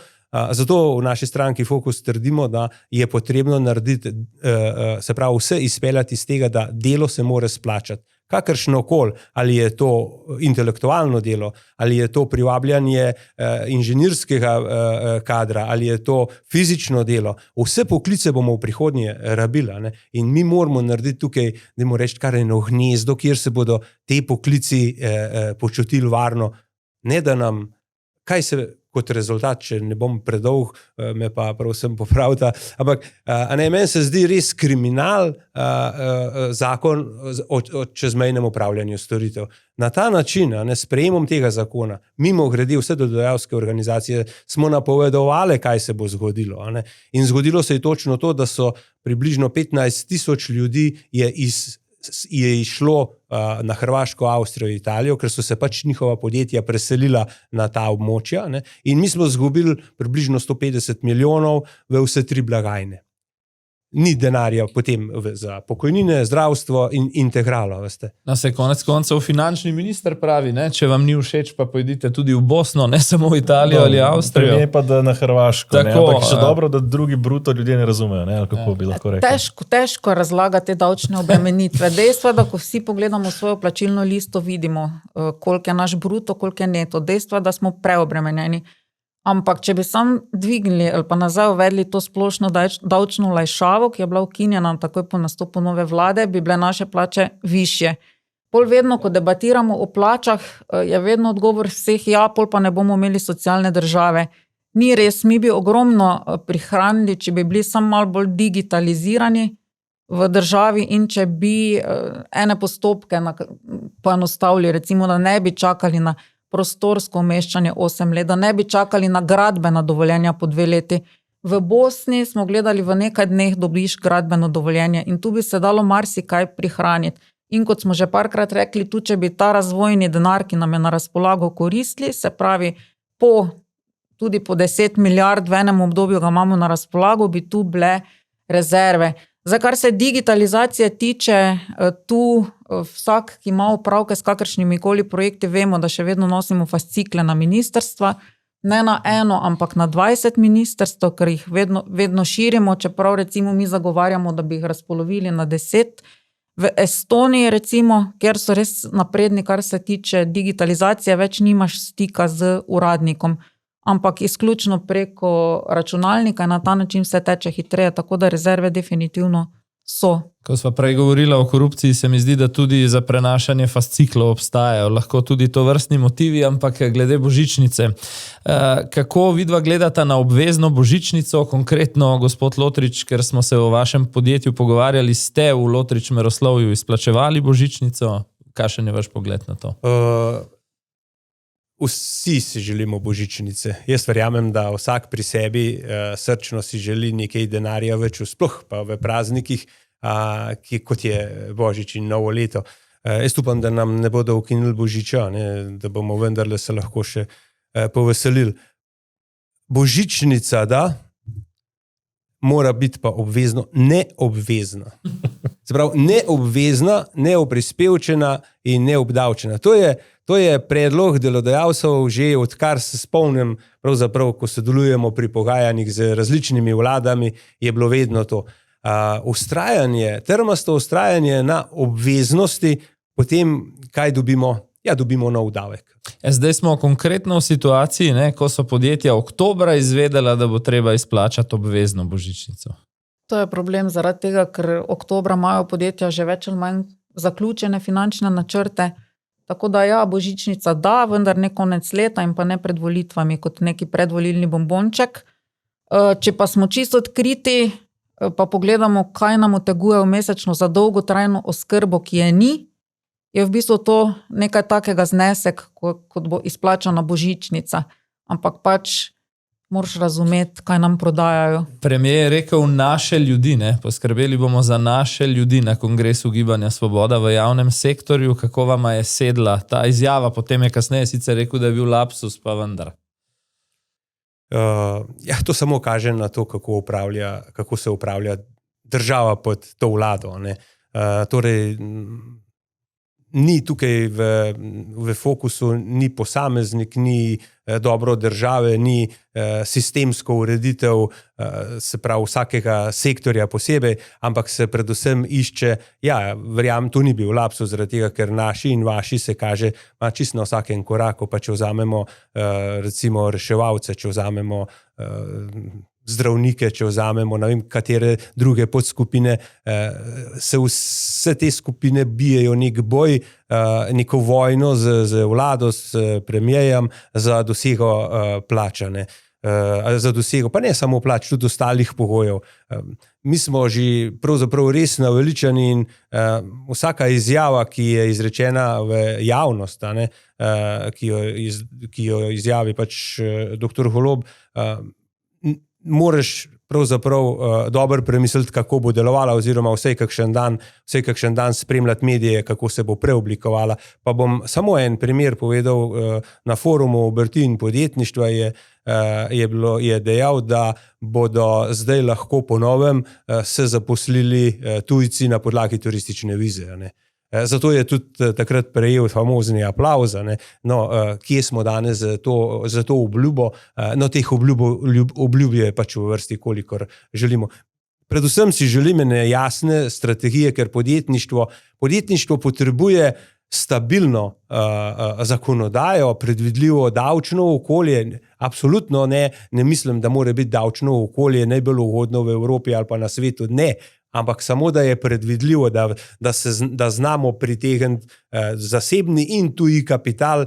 v naši stranki Fokus trdimo, da je potrebno narediti, se pravi vse izpeljati iz tega, da delo se mora splačati. Kakršnokoli, ali je to intelektualno delo, ali je to privabljanje inženirskega kadra, ali je to fizično delo, vse poklice bomo v prihodnje rabili. In mi moramo narediti tukaj, dajmo reči, kar eno gnezdo, kjer se bodo te poklici počutili varno. Ne da nam, kaj se kot rezultat, če ne bom predolg, me pa pravsem popravita, ampak meni se zdi res kriminal zakon o čezmejnem upravljanju storitev. Na ta način, s sprejemom tega zakona, mimo grede vse delodajalske organizacije, smo napovedovali, kaj se bo zgodilo. In zgodilo se je točno to, da so približno 15.000 ljudi je išlo na Hrvaško, Avstrijo, Italijo, ker so se pač njihova podjetja preselila na ta območja, in mi smo izgubili približno 150 milijonov v vse tri blagajne. Ni denarja potem za pokojnine, zdravstvo in integralo, veste. Se konec koncev finančni minister pravi, če vam ni všeč, pa pojdite tudi v Bosno, ne samo v Italijo ali Avstrijo. Ne pa da na Hrvaško, ampak še dobro, da drugi bruto ljudje ne razumejo, ali kako bi lahko rekli. Težko razlagati davčne obremenitve. Dejstvo je, da ko vsi pogledamo svojo plačilno listo, vidimo, koliko je naš bruto, koliko je neto. Dejstvo je, da smo preobremenjeni. Ampak, če bi sam dvignili ali pa nazaj uvedli to splošno davčno olajšavo, ki je bila ukinjena takoj po nastopu nove vlade, bi bile naše plače višje. Pol vedno, ko debatiramo o plačah, je vedno odgovor vseh, pol pa ne bomo imeli socialne države. Ni res, mi bi ogromno prihranili, če bi bili samo malo bolj digitalizirani v državi in če bi ene postopke poenostavili, recimo, da ne bi čakali na prostorsko umeščanje 8 let, da ne bi čakali na gradbena dovoljenja po 2 leti. V Bosni smo gledali, v nekaj dneh dobiš gradbeno dovoljenje in tu bi se dalo marsikaj prihraniti. In kot smo že parkrat rekli, tu če bi ta razvojni denar, ki nam je na razpolago, koristili, se pravi, tudi po 10 milijard v enem obdobju ga imamo na razpolago, bi tu bile rezerve. Za kar se digitalizacije tiče, tu vsak, ki ima opravke s kakršnimi koli projekti, vemo, da še vedno nosimo fascikle na ministrstva, ne na eno, ampak na 20 ministrstv, ker jih vedno širimo, čeprav recimo mi zagovarjamo, da bi jih razpolovili na 10. V Estoniji recimo, kjer so res napredni, kar se tiče digitalizacije, več nimaš stika z uradnikom, ampak izključno preko računalnika in na ta način vse teče hitreje, tako da rezerve definitivno So. Ko sva prej govorila o korupciji, se mi zdi, da tudi za prenašanje fasciklov obstajajo. Lahko tudi to vrstni motivi, ampak glede božičnice. Kako vidva gledata na obvezno božičnico, konkretno gospod Lotrič, ker smo se o vašem podjetju pogovarjali, ste v Lotrič Meroslovju izplačevali božičnico? Kakšen je vaš pogled na to? Vsi si želimo božičnice. Jaz verjamem, da vsak pri sebi srčno si želi nekaj denarja več, sploh pa v praznikih, kot je Božič in Novo leto. Jaz upam, da nam ne bodo ukinili Božiča, da bomo vendarle se lahko še poveselili. Božičnica, da, mora biti pa obvezno neobvezna. Se pravi, neobvezna, neoprispevčena in neobdavčena. To je predlog delodajalcev že odkar se spomnim, pravzaprav, ko sodelujemo pri pogajanjih z različnimi vladami, je bilo vedno to. Trmasto ustrajanje na obveznosti, potem kaj dobimo? Ja, dobimo nov davek. Zdaj smo konkretno v situaciji, ko so podjetja oktobra izvedela, da bo treba izplačati obvezno božičnico. To je problem zaradi tega, ker oktobra imajo podjetja že več ali manj zaključene finančne načrte. Tako da ja, božičnica da, vendar ne konec leta in pa ne pred volitvami kot neki predvolilni bombonček. Če pa smo čisto odkriti, pa pogledamo, kaj nam oteguje mesečno za dolgotrajno oskrbo, ki je ni, je v bistvu to nekaj takega znesek, kot bo izplačana božičnica. Ampak pač moraš razumeti, kaj nam prodajajo. Premier je rekel naše ljudi, poskrbeli bomo za naše ljudi na kongresu Gibanja Svoboda v javnem sektorju. Kako vama je sedla ta izjava? Potem je kasneje sicer rekel, da je bil lapsus, pa vendar. To samo kaže na to, kako se upravlja država pod to vlado. Torej, ni tukaj v fokusu, ni posameznik, ni dobro države, ni sistemsko ureditev, se pravi vsakega sektorja posebej, ampak se predvsem išče, verjamem, to ni bil lapsus, zaradi tega, ker naši in vaši se kaže čisto na vsakem koraku, pa če vzamemo recimo reševalce, če vzamemo zdravnike, če vzamemo ne vem katere druge podskupine, se vse te skupine bijejo nek boj, neko vojno z vlado, s premijejem za dosego plačane. Za dosego, pa ne samo plač, tudi ostalih pogojev. Mi smo že pravzaprav res naveličani in vsaka izjava, ki je izrečena v javnost, ki jo izjavi pač dr. Golob, moraš pravzaprav dobro premisliti, kako bo delovala, oziroma vsaj kakšen dan spremljati medije, kako se bo preoblikovala. Pa bom samo en primer povedal. Na forumu obrti in podjetništva je dejal, da bodo zdaj lahko po novem se zaposlili tujci na podlagi turistične vize. Zato je tudi takrat prejel famozni aplavz. Kje smo danes za to obljubo? Teh obljub je pač v vrsti, kolikor želimo. Predvsem si želimo jasne strategije, ker podjetništvo potrebuje stabilno zakonodajo, predvidljivo davčno okolje. Absolutno ne mislim, da mora biti davčno okolje najbolj ugodno v Evropi ali pa na svetu. Ne. Ampak samo, da je predvidljivo, da znamo pritegniti zasebni in tuji kapital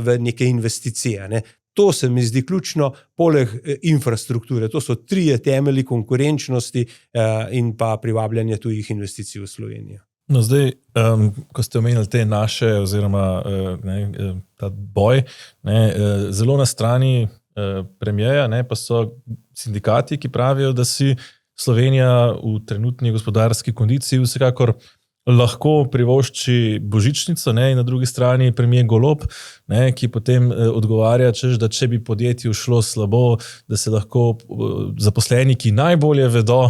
v neke investicije. To se mi zdi ključno, poleg infrastrukture. To so 3 temelji konkurenčnosti in pa privabljanje tujih investicij v Slovenijo. No, zdaj, ko ste omenili te naše, oziroma ta boj, zelo na strani premijeja, pa so sindikati, ki pravijo, da si Slovenija v trenutni gospodarski kondiciji vsekakor lahko privošči božičnico, in na drugi strani premier Golob, ki potem odgovarja, da če bi podjetju šlo slabo, da se lahko zaposleni, ki najbolje vedo,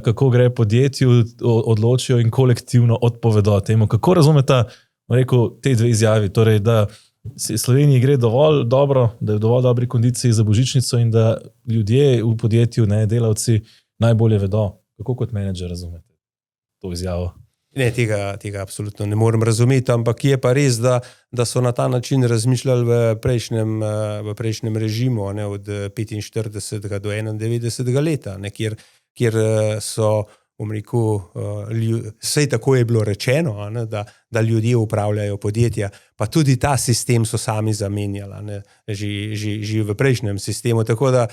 kako gre podjetju, odločijo in kolektivno odpovedo temu. Kako razumete, te 2 izjavi? Torej, da Sloveniji gre dovolj dobro, da je v dovolj dobri kondiciji za božičnico in da ljudje v podjetju, delavci, najbolje vedo. Kako kot menedžer razumete to izjavo? Ne, tega absolutno ne morem razumeti, ampak je pa res, da so na ta način razmišljali v prejšnjem režimu, od 45 do 91 leta, kjer so bom rekel, vsej tako je bilo rečeno, ne, da ljudje upravljajo podjetja, pa tudi ta sistem so sami zamenjali, ne, že v prejšnjem sistemu. Tako da,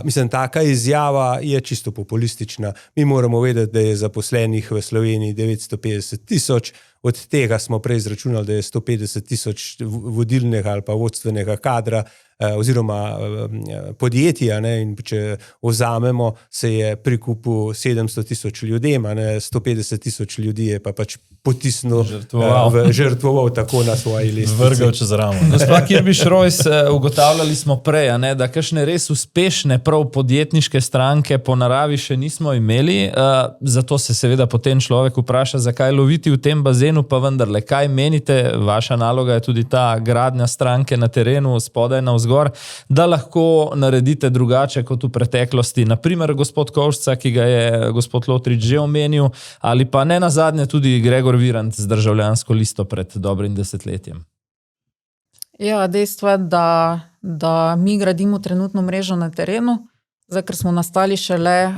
mislim, taka izjava je čisto populistična. Mi moramo vedeti, da je zaposlenih v Sloveniji 950 000, od tega smo prej izračunali, da je 150 000 vodilnega ali pa vodstvenega kadra, oziroma podjetja, ne, in če vzamemo, se je pri kupu 700 000 ljudem, 150 000 ljudi je pa pač potisnil, žrtvoval tako na svoji lestvici. Vrgal čez ramo. Gospa Kirbiš-Rojs, ugotavljali smo prej, da kakšne res uspešne prav podjetniške stranke po naravi še nismo imeli, zato se seveda potem človek vpraša, zakaj loviti v tem bazenu, pa vendarle, kaj menite, vaša naloga je tudi ta gradnja stranke na terenu, spodaj navzgor, da lahko naredite drugače kot v preteklosti. Naprimer, gospod Kovšca, ki ga je gospod Lotrič že omenil, ali pa ne nazadnje tudi Gregor Virant z Državljansko listo pred dobrim desetletjem. Ja, dejstvo je, da mi gradimo trenutno mrežo na terenu, zdaj, ker smo nastali šele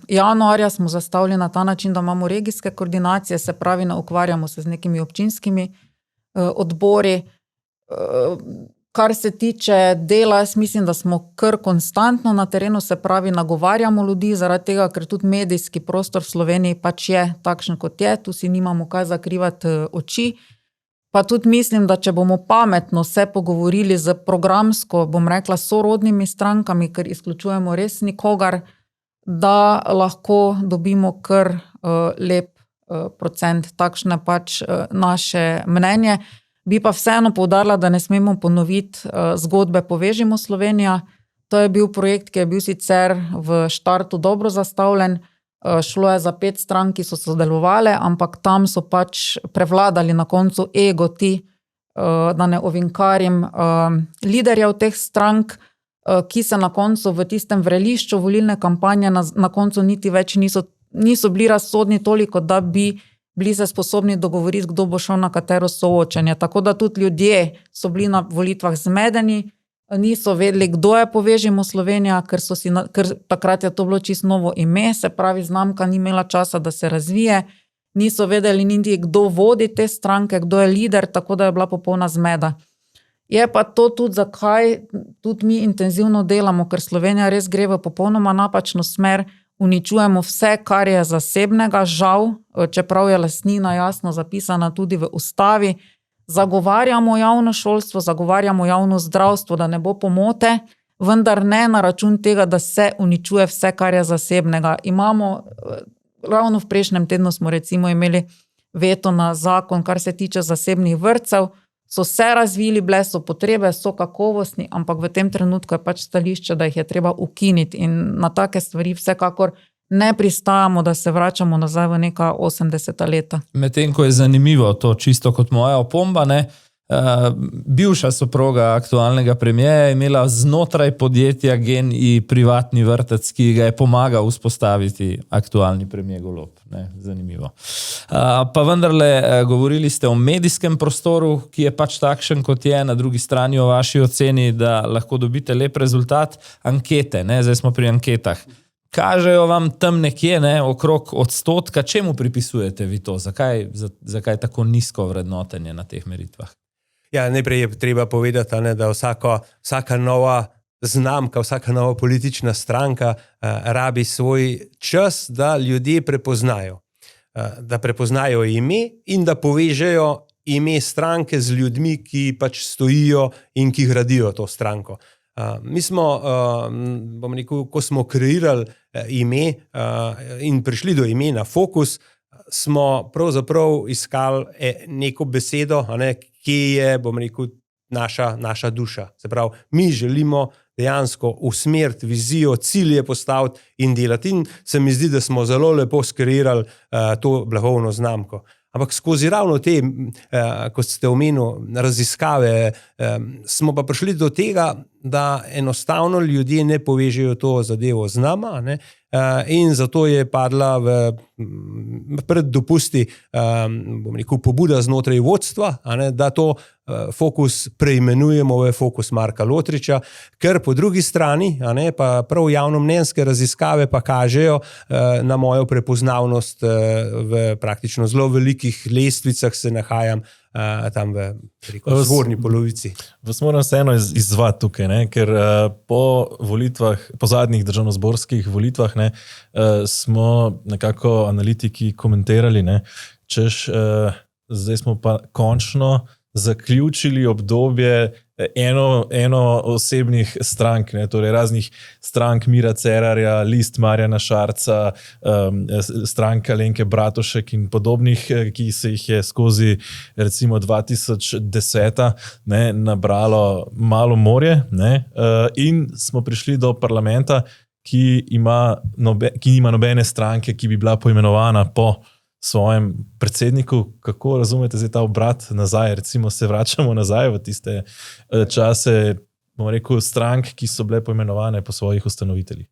januarja, smo zastavili na ta način, da imamo regijske koordinacije, se pravi, ne ukvarjamo se z nekimi občinskimi odbori. Kar se tiče dela, jaz mislim, da smo kar konstantno na terenu, se pravi, nagovarjamo ljudi, zaradi tega, ker tudi medijski prostor v Sloveniji pač je takšen, kot je, tu si nimamo kaj zakrivati oči. Pa tudi mislim, da če bomo pametno se pogovorili z programsko, bom rekla, sorodnimi strankami, ker izključujemo res nikogar, da lahko dobimo kar lep procent, takšne pač naše mnenje. Bi pa vseeno poudarila, da ne smemo ponoviti zgodbe Povežimo Slovenija. To je bil projekt, ki je bil sicer v štartu dobro zastavljen. Šlo je za 5 strank, ki so sodelovale, ampak tam so pač prevladali na koncu ego ti, da ne ovinkarim, liderjev teh strank, ki se na koncu v tistem vrelišču volilne kampanje na koncu niti več niso bili razsodni toliko, da bi bili se sposobni dogovoriti, kdo bo šel na katero soočenje. Tako da tudi ljudje so bili na volitvah zmedeni, niso vedeli, kdo je Povežimo Slovenija, ker takrat je to bilo čisto novo ime, se pravi, znamka ni imela časa, da se razvije, niso vedeli niti, kdo vodi te stranke, kdo je lider, tako da je bila popolna zmeda. Je pa to tudi, zakaj tudi mi intenzivno delamo, ker Slovenija res gre v popolnoma napačno smer, uničujemo vse, kar je zasebnega, žal, čeprav je lastnina jasno zapisana tudi v ustavi, zagovarjamo javno šolstvo, zagovarjamo javno zdravstvo, da ne bo pomote, vendar ne na račun tega, da se uničuje vse, kar je zasebnega. Ravno v prejšnjem tednu smo recimo imeli veto na zakon, kar se tiče zasebnih vrtcev, so se razvili, bile so potrebe, so kakovostni, ampak v tem trenutku je pač stališče, da jih je treba ukiniti in na take stvari vsekakor ne pristajamo, da se vračamo nazaj v neka 80. leta. Medtem, ko je zanimivo to, čisto kot moja opomba, bivša soproga aktualnega premierja je imela znotraj podjetja GEN-I privatni vrtec, ki ga je pomagal vzpostaviti aktualni premier Golob. Zanimivo. Pa vendarle, govorili ste o medijskem prostoru, ki je pač takšen, kot je, na drugi strani o vaši oceni, da lahko dobite lep rezultat. Ankete, zdaj smo pri anketah. Kažejo vam tam nekje, okrog odstotka, čemu pripisujete vi to? Zakaj tako nizko vrednotenje na teh meritvah? Ja, najprej je treba povedati, da vsaka nova znamka, vsaka nova politična stranka rabi svoj čas, da ljudje prepoznajo. Da prepoznajo ime in da povežejo ime stranke z ljudmi, ki pač stojijo in ki gradijo to stranko. Mi smo, bom rekel, ko smo kreirali ime in prišli do imena Fokus, smo pravzaprav iskali neko besedo, ki je, bom rekel, naša duša. Se pravi, mi želimo dejansko usmeriti vizijo, cilje postaviti in delati. In se mi zdi, da smo zelo lepo skreirali to blagovno znamko. Ampak skozi ravno te, kot ste omenili, raziskave, smo pa prišli do tega, da enostavno ljudje ne povežejo to zadevo z nama, ne? In zato je padla pred dopusti pobuda znotraj vodstva, da to fokus preimenujemo v fokus Marka Lotriča, ker po drugi strani pa prav javnomnenjske raziskave pa kažejo na mojo prepoznavnost v praktično zelo velikih lestvicah se nahajam tam v zgornji polovici. Vas moram vseeno izzvati tukaj, ne? Ker po zadnjih državnozborskih volitvah smo nekako analitiki komentirali, češ zdaj smo pa končno zaključili obdobje eno osebnih strank, torej raznih strank Mira Cerarja, List Marjana Šarca, stranka Alenke Bratušek in podobnih, ki se jih je skozi recimo 2010 nabralo malo morje, in smo prišli do parlamenta, ki nima nobene stranke, ki bi bila poimenovana po svojem predsedniku. Kako razumete zdaj ta obrat nazaj? Recimo se vračamo nazaj v tiste čase, bomo rekel, strank, ki so bile poimenovane po svojih ustanoviteljih.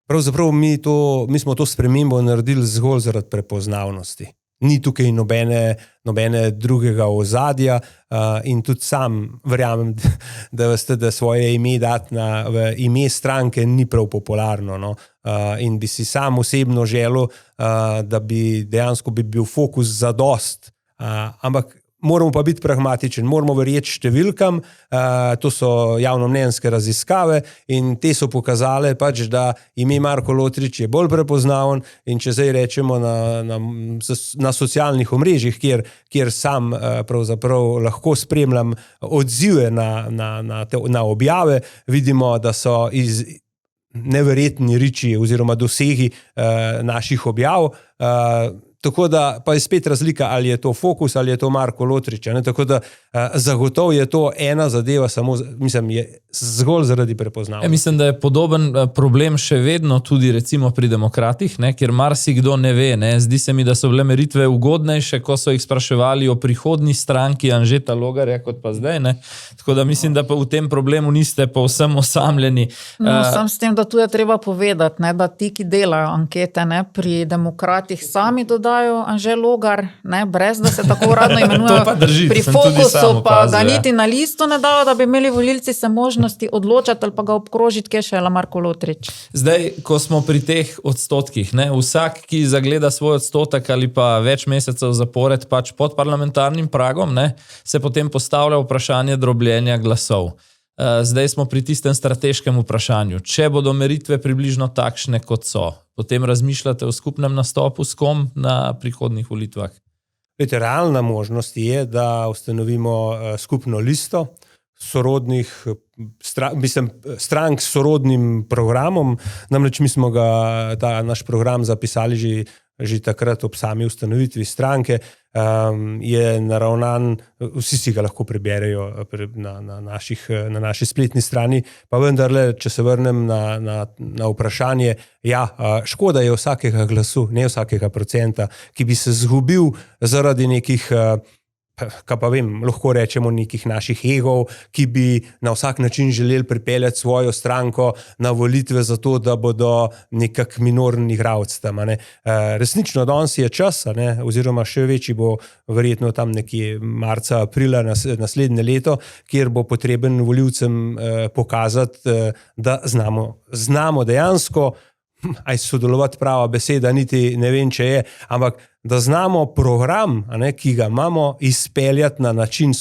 Pravzaprav mi smo to spremembo naredili zgolj zaradi prepoznavnosti. Ni tukaj nobene drugega ozadja in tudi sam verjamem, da svoje ime dati v ime stranke ni prav popularno. No? In bi si sam osebno želel, da bi dejansko bil fokus zadost. Ampak moramo pa biti pragmatičen, moramo verjeti številkam, to so javnomnenjske raziskave in te so pokazale pač, da ime Marko Lotrič je bolj prepoznaven in če zdaj rečemo na socialnih omrežjih, kjer sam pravzaprav lahko spremljam odzive na objave, vidimo, da so iz neverjetni riči oziroma dosegi naših objav, tako da pa je spet razlika, ali je to fokus, ali je to Marko Lotrič. Tako da zagotovo je to ena zadeva, je zgolj zaradi prepoznavanja. Mislim, da je podoben problem še vedno tudi recimo pri demokratih, kjer marsikdo ne ve. Zdi se mi, da so bile meritve ugodnejše, ko so jih spraševali o prihodni stranki Anžeta Logarja, kot pa zdaj. Tako da mislim, da pa v tem problemu niste povsem osamljeni. Sam s tem, da tu je treba povedati, da ti, ki delajo ankete pri demokratih, sami dodajo Anže Logar, brez da se tako uradno imenujejo. Pri Fokusu pa ga niti na listo ne dajo, da bi imeli volilci se možnosti odločati ali pa ga obkrožiti, kje še je Marko Lotrič. Zdaj, ko smo pri teh odstotkih, vsak, ki zagleda svoj odstotek ali pa več mesecev zapored pač pod parlamentarnim pragom, se potem postavlja vprašanje drobljenja glasov. Zdaj smo pri tistem strateškem vprašanju. Če bodo meritve približno takšne, kot so, potem razmišljate o skupnem nastopu s kom na prihodnjih volitvah? Realna možnost je, da ustanovimo skupno listo strank s sorodnim programom. Namreč mi smo ta naš program zapisali že takrat ob sami ustanovitvi stranke, je naravnan, vsi si ga lahko preberejo na naši spletni strani, pa vendarle, če se vrnem na vprašanje, škoda je vsakega glasu, ne vsakega procenta, ki bi se zgubil zaradi nekih lahko rečemo nekih naših egov, ki bi na vsak način želeli pripeljati svojo stranko na volitve zato, da bodo nekak minorni igralec tam. Resnično danes je čas, oziroma še večji bo verjetno tam nekje marca, aprila naslednje leto, kjer bo potreben volivcem pokazati, da znamo dejansko, sodelovati prava beseda, niti ne vem, če je, ampak da znamo program, ki ga imamo, izpeljati na način,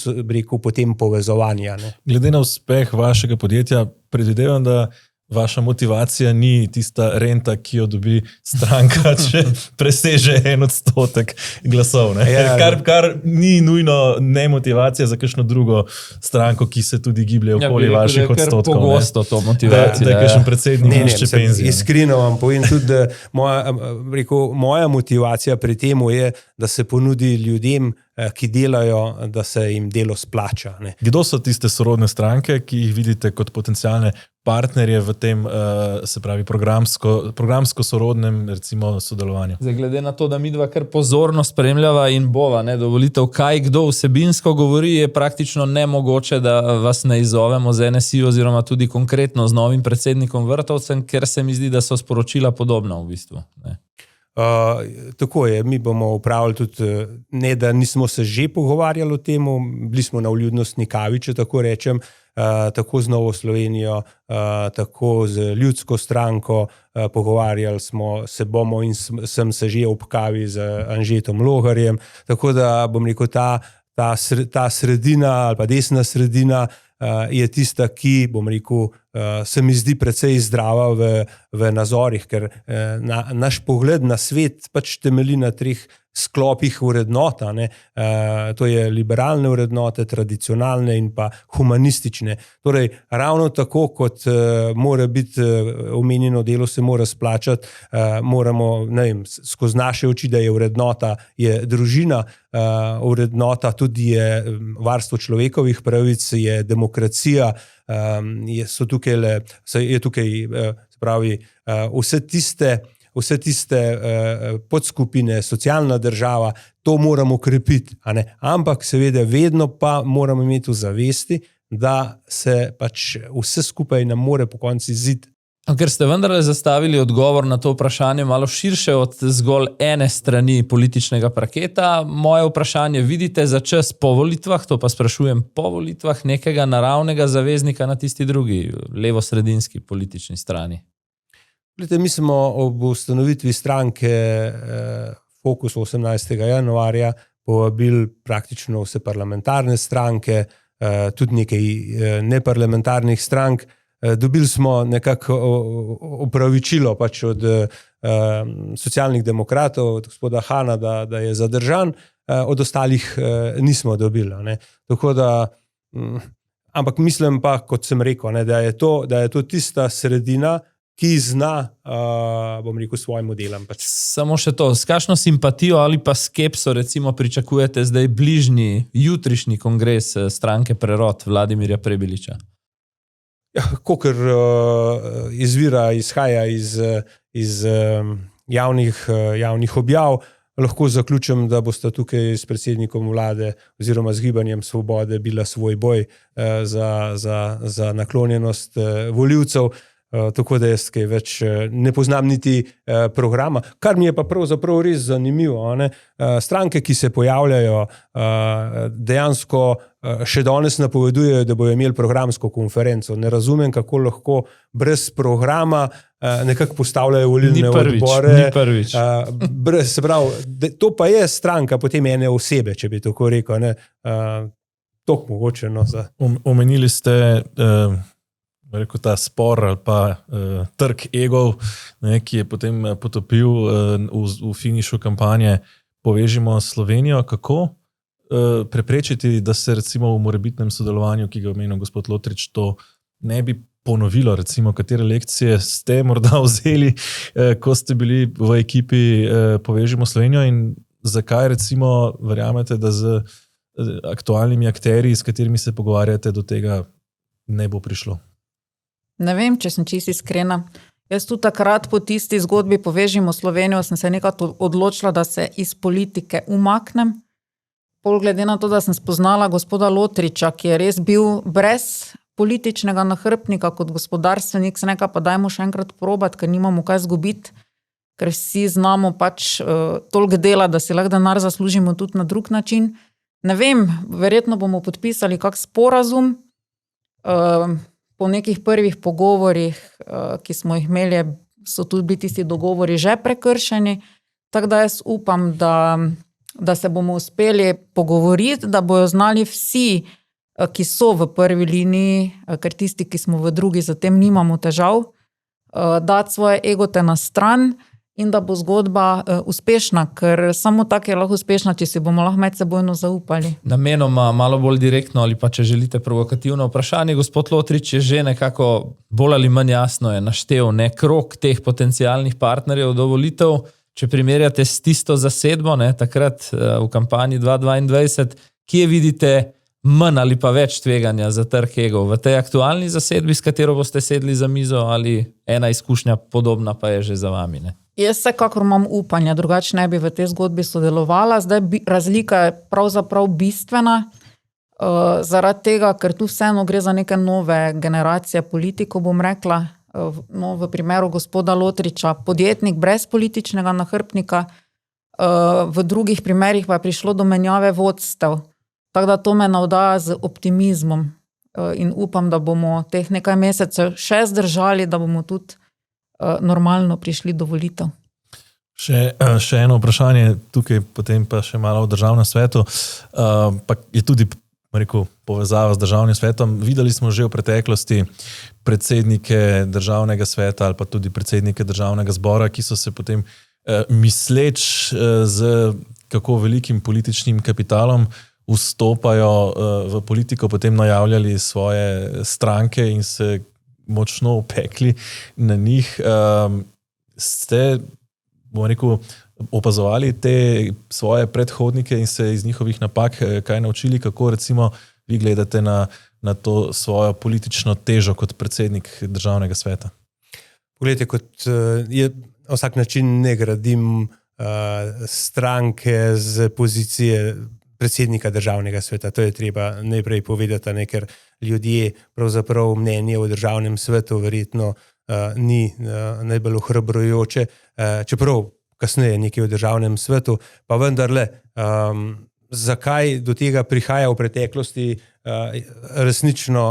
potem povezovanja. Glede na uspeh vašega podjetja, predvidevam, da vaša motivacija ni tista renta, ki jo dobi stranka, če preseže 1% glasov. Kar ni nujno ne motivacija za kakšno drugo stranko, ki se tudi giblje okoli vaših odstotkov. Pogosto to motivacija. Da je kakšen predsednik išče penzijo. Iskreno vam povem tudi, da moja motivacija pri temu je, da se ponudi ljudem ki delajo, da se jim delo splača. Ne. Kdo so tiste sorodne stranke, ki jih vidite kot potencialne partnerje v tem, se pravi, programsko sorodnem, recimo, sodelovanju? Zdaj, glede na to, da mi dva kar pozorno spremljava in bova, ne, dovolitev, kaj kdo vsebinsko govori, je praktično nemogoče, da vas ne izzovemo z NSI oziroma tudi konkretno z novim predsednikom Vrtovcem, ker se mi zdi, da so sporočila podobna v bistvu. Ne. Tako je, mi bomo upravili tudi, ne da nismo se že pogovarjali o tem, bili smo na vljudnostni kavi, če tako rečem, tako z Novo Slovenijo, tako z Ljudsko stranko, pogovarjali se bomo in sem se že ob kavi z Anžetom Logarjem, tako da bom rekel, ta sredina ali pa desna sredina je tista, ki, bom rekel, se mi zdi precej zdrava v nazorih, ker naš pogled na svet pač temelji na 3 sklopih vrednot, to je liberalne vrednote, tradicionalne in pa humanistične. Torej, ravno tako, kot mora biti omenjeno delo, se mora splačati, moramo, ne vem, skozi naše oči, da je vrednota, je družina, vrednota tudi je varstvo človekovih pravic, je demokracija, je tukaj, se pravi, vse tiste podskupine, socialna država, to moramo krepiti, ampak seveda vedno pa moramo imeti v zavesti, da se pač vse skupaj nam more po konci iziti. Ker ste vendarle zastavili odgovor na to vprašanje malo širše od zgolj ene strani političnega parketa, moje vprašanje, vidite za čas po volitvah, to pa sprašujem po volitvah, nekega naravnega zaveznika na tisti drugi, levo-sredinski politični strani? Mi smo ob ustanovitvi stranke Fokus 18. januarja povabili praktično vse parlamentarne stranke, tudi nekaj neparlamentarnih strank. Dobili smo nekako opravičilo pač od socialnih demokratov, od gospoda Hana, da je zadržan, od ostalih nismo dobili. Tako da, ampak mislim pa, kot sem rekel, da je to tista sredina, ki zna, bom rekel, svojim modelom. Samo še to, s kakšno simpatijo ali pa skepso recimo pričakujete zdaj bližnji, jutrišnji kongres stranke Prerod Vladimirja Prebiliča? Kakor izhaja iz javnih objav, lahko zaključim, da boste tukaj s predsednikom vlade oziroma z Gibanjem Svobode bila svoj boj za naklonjenost volivcev, tako da jaz kaj več ne poznam niti programa. Kar mi je pa pravzaprav res zanimivo, stranke, ki se pojavljajo, dejansko še danes napovedujejo, da bojo imeli programsko konferenco. Ne razumem, kako lahko brez programa nekako postavljajo volilne odbore. Ni prvič. Se pravi, to pa je stranka potem ene osebe, če bi tako rekel. Toliko mogoče. Omenili ste rekel, ta spor ali pa trg egov, ki je potem potopil v finišu kampanje Povežimo Slovenijo. Kako preprečiti, da se recimo v morebitnem sodelovanju, ki ga omenil gospod Lotrič, to ne bi ponovilo, recimo katere lekcije ste morda vzeli, ko ste bili v ekipi Povežimo Slovenijo in zakaj recimo verjamete, da z aktualnimi akterji, s katerimi se pogovarjate, do tega ne bo prišlo? Ne vem, če sem čisto iskrena. Jaz tudi takrat po tisti zgodbi Povežimo Slovenijo sem se nekako odločila, da se iz politike umaknem. Pol glede na to, da sem spoznala gospoda Lotriča, ki je res bil brez političnega nahrbtnika kot gospodarstvenik, se nekaj pa dajmo še enkrat probati, ker nimamo kaj zgubiti, ker vsi znamo pač toliko dela, da si lahko denar zaslužimo tudi na drug način. Ne vem, verjetno bomo podpisali kak sporazum, po nekih prvih pogovorih, ki smo jih imeli, so tudi bili tisti dogovori že prekršeni, tako da jaz upam, da se bomo uspeli pogovoriti, da bojo znali vsi, ki so v prvi liniji, ker tisti, ki smo v drugi, zatem nimamo težav, dati svoje egote na stran in da bo zgodba uspešna, ker samo tako je lahko uspešna, če si bomo lahko medsebojno zaupali. Namenoma malo bolj direktno ali pa če želite provokativno vprašanje, gospod Lotrič je že nekako bolj ali manj jasno je naštel krog teh potencialnih partnerjev do volitev. če primerjate s tisto zasedbo, ne, takrat v kampanji 2022, kje vidite manj ali pa več tveganja za trg egov? V tej aktualni zasedbi, s katero boste sedli za mizo, ali ena izkušnja podobna pa je že za vami? Ne? Jaz vsekakor imam upanja, drugače ne bi v tej zgodbi sodelovala. Zdaj razlika je pravzaprav bistvena, zaradi tega, ker tu vseeno gre za neke nove generacije politikov, bom rekla. No, v primeru gospoda Lotriča, podjetnik brez političnega nahrbtnika, v drugih primerih pa je prišlo do menjave vodstev. Tako da to me navdaja z optimizmom in upam, da bomo teh nekaj mesecev še zdržali, da bomo tudi normalno prišli do volitev. Še eno vprašanje, tukaj potem pa še malo v državnem svetu, pa je tudi povezava z državnim svetom. Videli smo že v preteklosti predsednike državnega sveta ali pa tudi predsednike državnega zbora, ki so se potem misleč z kako velikim političnim kapitalom vstopajo v politiko, potem najavljali svoje stranke in se močno upekli na njih. Ste, bom rekel, opazovali te svoje predhodnike in se iz njihovih napak kaj naučili, kako recimo vi gledate na to svojo politično težo kot predsednik državnega sveta? Poglejte, kot je na vsak način ne gradim stranke z pozicije predsednika državnega sveta. To je treba najprej povedati, ne, ker ljudje pravzaprav mnenje o državnem svetu verjetno ni najbolj ohrabrujoče, čeprav kasneje nekaj o državnem svetu, pa vendarle, zakaj do tega prihaja v preteklosti, resnično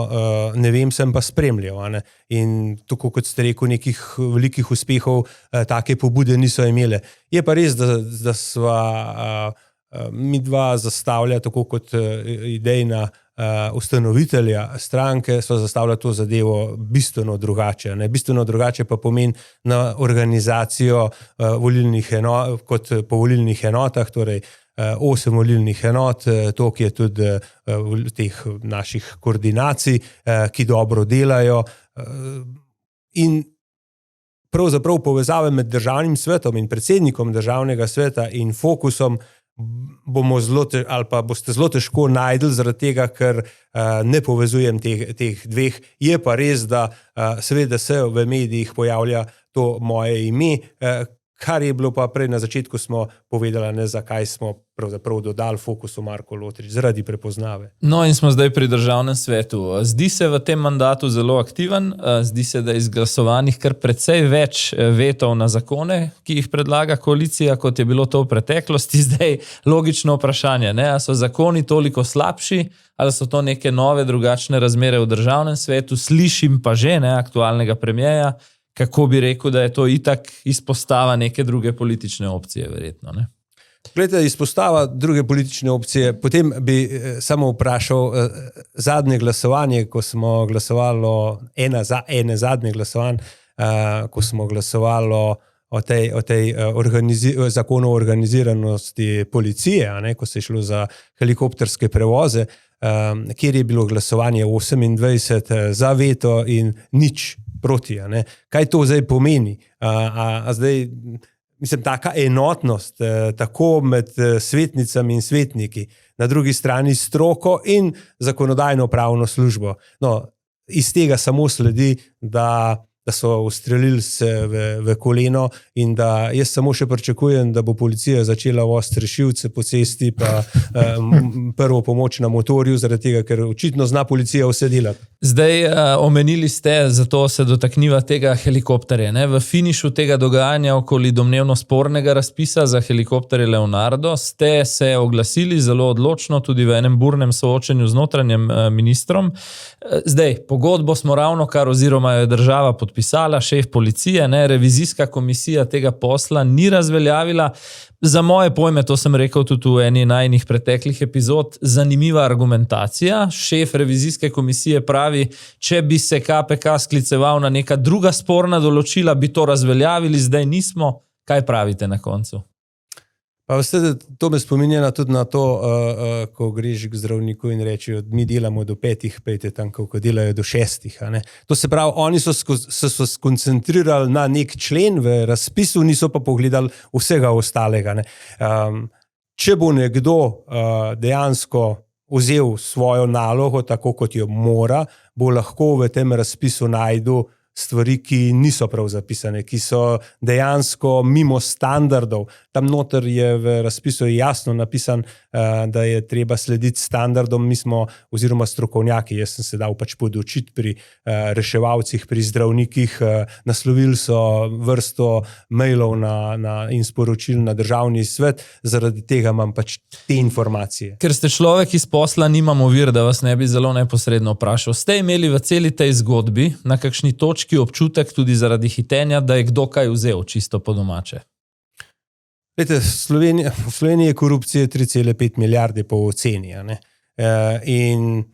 ne vem, sem pa spremljal. Ne? In tako kot ste rekel, nekih velikih uspehov take pobude niso imele. Je pa res, da sva mi dva zastavlja, tako kot idejna ustanovitelja stranke, sva zastavlja to zadevo bistveno drugače. Ne? Bistveno drugače pa pomeni na organizacijo volilnih enot, kot po volilnih enotah, torej 8 volilnih enot, toliko je tudi teh naših koordinacij, ki dobro delajo. In pravzaprav povezave med državnim svetom in predsednikom državnega sveta in fokusom bomo ali pa boste zelo težko najdli, zaradi tega, ker ne povezujem teh dveh. Je pa res, da seveda se v medijih pojavlja to moje ime, kar je bilo pa prej na začetku smo povedali, ne, zakaj smo pravzaprav dodali fokusu Marko Lotrič, zaradi prepoznave. No in smo zdaj pri državnem svetu. Zdi se v tem mandatu zelo aktiven, zdi se, da je izglasovanih kar precej več vetov na zakone, ki jih predlaga koalicija, kot je bilo to v preteklosti. Zdaj logično vprašanje, ne? A so zakoni toliko slabši, ali so to neke nove, drugačne razmere v državnem svetu? Slišim pa že, ne, aktualnega premierja, kako bi rekel, da je to itak izpostava neke druge politične opcije, verjetno, ne? Glede, izpostava druge politične opcije, potem bi samo vprašal zadnje glasovanje, ko smo glasovali ene zadnje glasovanj, ko smo glasovali o tej zakonu o organiziranosti policije, ne, ko se je šlo za helikopterske prevoze, kjer je bilo glasovanje 28 za veto in nič proti. Ne. Kaj to zdaj pomeni? Zdaj, mislim, taka enotnost, tako med svetnicami in svetniki, na drugi strani stroko in zakonodajno-pravno službo. No, iz tega samo sledi, da so ustrelili se v koleno in da jaz samo še pričakujem, da bo policija začela voziti rešilce po cesti, pa prvo pomoč na motorju, zaradi tega, ker očitno zna policija vse delati. Zdaj omenili ste, zato se dotakniva tega helikopterja. Ne? V finišu tega dogajanja okoli domnevno spornega razpisa za helikopterje Leonardo ste se oglasili zelo odločno, tudi v enem burnem soočenju z notranjim ministrom. Zdaj, pogodbo smo ravnokar oziroma jo je država podpisala, šef policije, ne, revizijska komisija tega posla ni razveljavila. Za moje pojme, to sem rekel tudi v eni najnih preteklih epizod, zanimiva argumentacija. Šef revizijske komisije pravi, če bi se KPK skliceval na neka druga sporna določila, bi to razveljavili, zdaj nismo. Kaj pravite na koncu? Pa veste, to me spominja tudi na to, ko greš k zdravniku in rečejo, mi delamo do 5, pejte tam, kako delajo do 6. A ne? To se pravi, oni so skoncentrirali na nek člen v razpisu, niso pa pogledali vsega ostalega. Ne? Če bo nekdo dejansko vzel svojo nalogo, tako kot jo mora, bo lahko v tem razpisu najdel stvari, ki niso prav zapisane, ki so dejansko mimo standardov. Tam noter je v razpisu jasno napisan, da je treba slediti standardom. Mi smo, oziroma strokovnjaki, jaz sem se dal pač podučiti pri reševalcih, pri zdravnikih, naslovili so vrsto mailov in sporočil na državni svet, zaradi tega imam pač te informacije. Ker ste človek iz posla, nimam ovir, da vas ne bi zelo neposredno vprašal. Ste imeli v celi tej zgodbi na kakšni točki občutek tudi zaradi hitenja, da je kdo kaj vzel čisto po domače? Lejte, v Sloveniji je korupcije 3,5 milijarde po oceni. In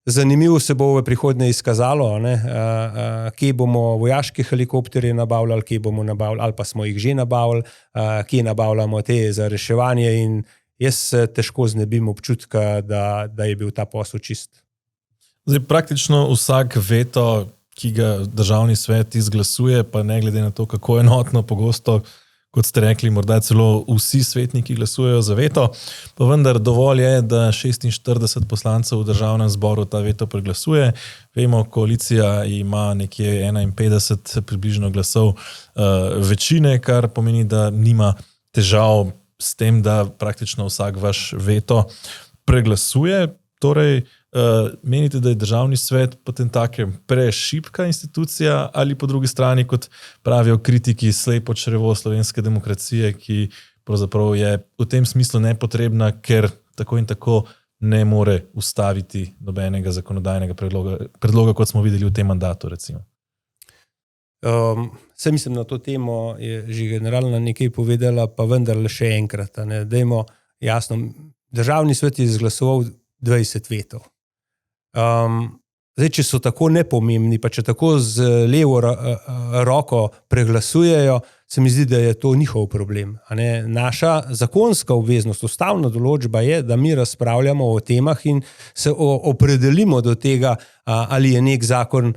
zanimivo se bo v prihodnje izkazalo, kje bomo vojaške helikopterje nabavljali, kje bomo nabavljali, ali pa smo jih že nabavili, kje nabavljamo te za reševanje, in jaz se težko znebim občutka, da je bil ta posel čist. Zdaj, praktično vsak veto, ki ga državni svet izglasuje, pa ne glede na to, kako enotno, pogosto, kot ste rekli, morda celo vsi svetniki glasujejo za veto, pa vendar dovolj je, da 46 poslancev v državnem zboru ta veto preglasuje. Vemo, koalicija ima nekje 51 približno glasov večine, kar pomeni, da nima težav s tem, da praktično vsak vaš veto preglasuje. Torej, menite, da je državni svet potem takem prešibka institucija, ali po drugi strani, kot pravijo kritiki, slepo črevo slovenske demokracije, ki pravzaprav je v tem smislu nepotrebna, ker tako in tako ne more ustaviti nobenega zakonodajnega predloga, kot smo videli v tem mandatu, recimo? Vse mislim, na to temo je že generalno nekaj povedala, pa vendar le še enkrat. Dajmo jasno, državni svet je izglasoval 20 vetov. Zdaj, če so tako nepomembni, pa če tako z levo roko preglasujejo, se mi zdi, da je to njihov problem. Naša zakonska obveznost, ustavna določba je, da mi razpravljamo o temah in se opredelimo do tega, ali je nek zakon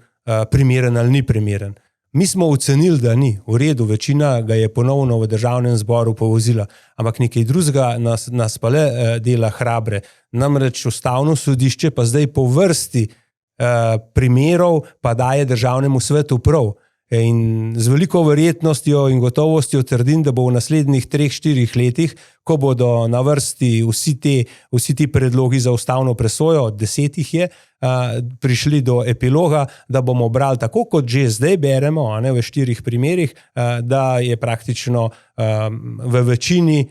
primeren ali ni primeren. Mi smo ocenili, da ni. V redu, večina ga je ponovno v državnem zboru povozila, ampak nekaj drugega nas pa le dela hrabre. Namreč ustavno sodišče pa zdaj po vrsti primerov pa daje državnemu svetu prav. In z veliko verjetnostjo in gotovostjo trdim, da bo v naslednjih 3-4 letih, ko bodo na vrsti vsi ti predlogi za ustavno presojo, 10 je, prišli do epiloga, da bomo brali tako, kot že zdaj beremo, v 4 primerih, da je praktično v večini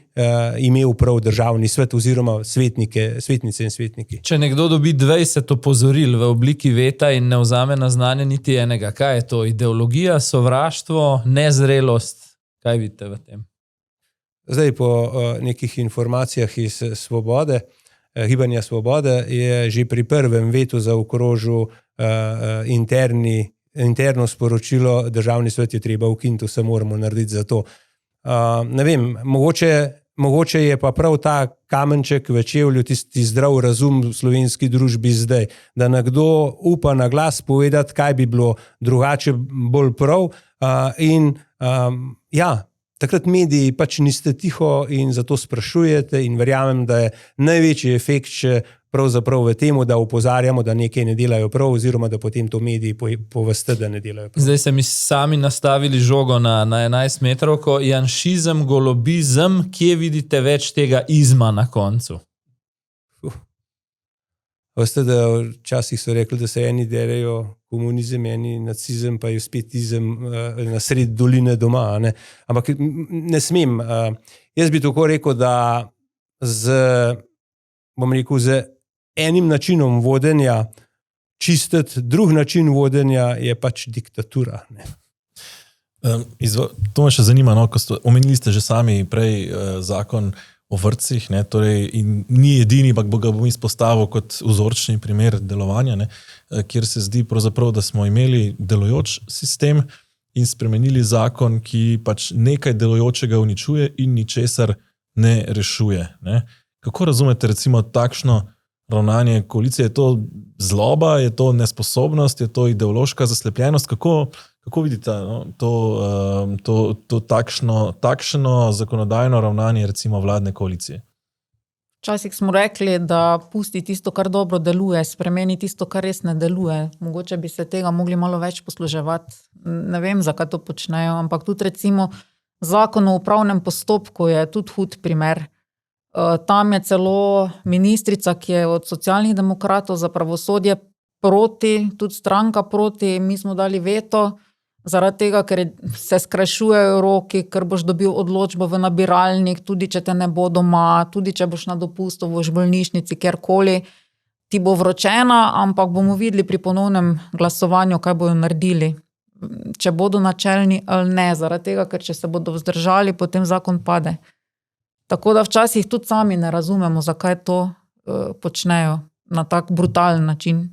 imel prav državni svet oziroma svetnice in svetniki. Če nekdo dobi 20 opozoril v obliki veta in ne vzame na znanje niti enega, kaj je to? Ideologija, sovraštvo, nezrelost? Kaj vidite v tem? Zdaj, po nekih informacijah iz Svobode, Gibanja Svobode, je že pri prvem vetu zaokrožil interno sporočilo, državni svet je treba ukiniti, vse moramo narediti za to. Ne vem, mogoče je pa prav ta kamenček v čevlju, tisti zdrav razum v slovenski družbi zdaj, da nekdo upa na glas povedati, kaj bi bilo drugače bolj prav, in takrat mediji pač niste tiho in zato sprašujete, in verjamem, da je največji efekt še pravzaprav v temu, da opozarjamo, da nekaj ne delajo prav, oziroma da potem to mediji poveste, da ne delajo prav. Zdaj se mi sami nastavili žogo na 11 metrovko. Janšizem, golobizem, kje vidite več tega izma na koncu? Veste, da včasih so rekli, da se eni derejo komunizem, eni nacizem, pa je spet izem na sred doline doma. Ampak ne smem. Jaz bi tako rekel, da z enim načinom vodenja čistiti, drug način vodenja je pač diktatura. To me še zanima, omenili ste že sami prej zakon o vrtcih, torej, in ni edini, ampak ga bom izpostavil kot vzorčni primer delovanja, kjer se zdi pravzaprav, da smo imeli delujoč sistem in spremenili zakon, ki pač nekaj delujočega uničuje in ničesar ne rešuje. Ne? Kako razumete recimo takšno ravnanje koalicije? Je to zloba, je to nesposobnost, je to ideološka zaslepljenost? Kako vidite to takšno zakonodajno ravnanje recimo vladne koalicije? Včasih smo rekli, da pusti tisto, kar dobro deluje, spremeni tisto, kar res ne deluje. Mogoče bi se tega mogli malo več posluževati. Ne vem, zakaj to počnejo, ampak tudi recimo zakon o upravnem postopku je tudi hud primer. Tam je celo ministrica, ki je od Socialnih demokratov za pravosodje proti, tudi stranka proti, mi smo dali veto, zaradi tega, ker se skrajšujejo roki, ker boš dobil odločbo v nabiralnik, tudi če te ne bo doma, tudi če boš na dopustu, boš v bolnišnici, kjerkoli, ti bo vročena, ampak bomo videli pri ponovnem glasovanju, kaj bodo naredili. Če bodo načelni ali ne, zaradi tega, ker če se bodo vzdržali, potem zakon pade. Tako da včasih tudi sami ne razumemo, zakaj to počnejo na tak brutalen način.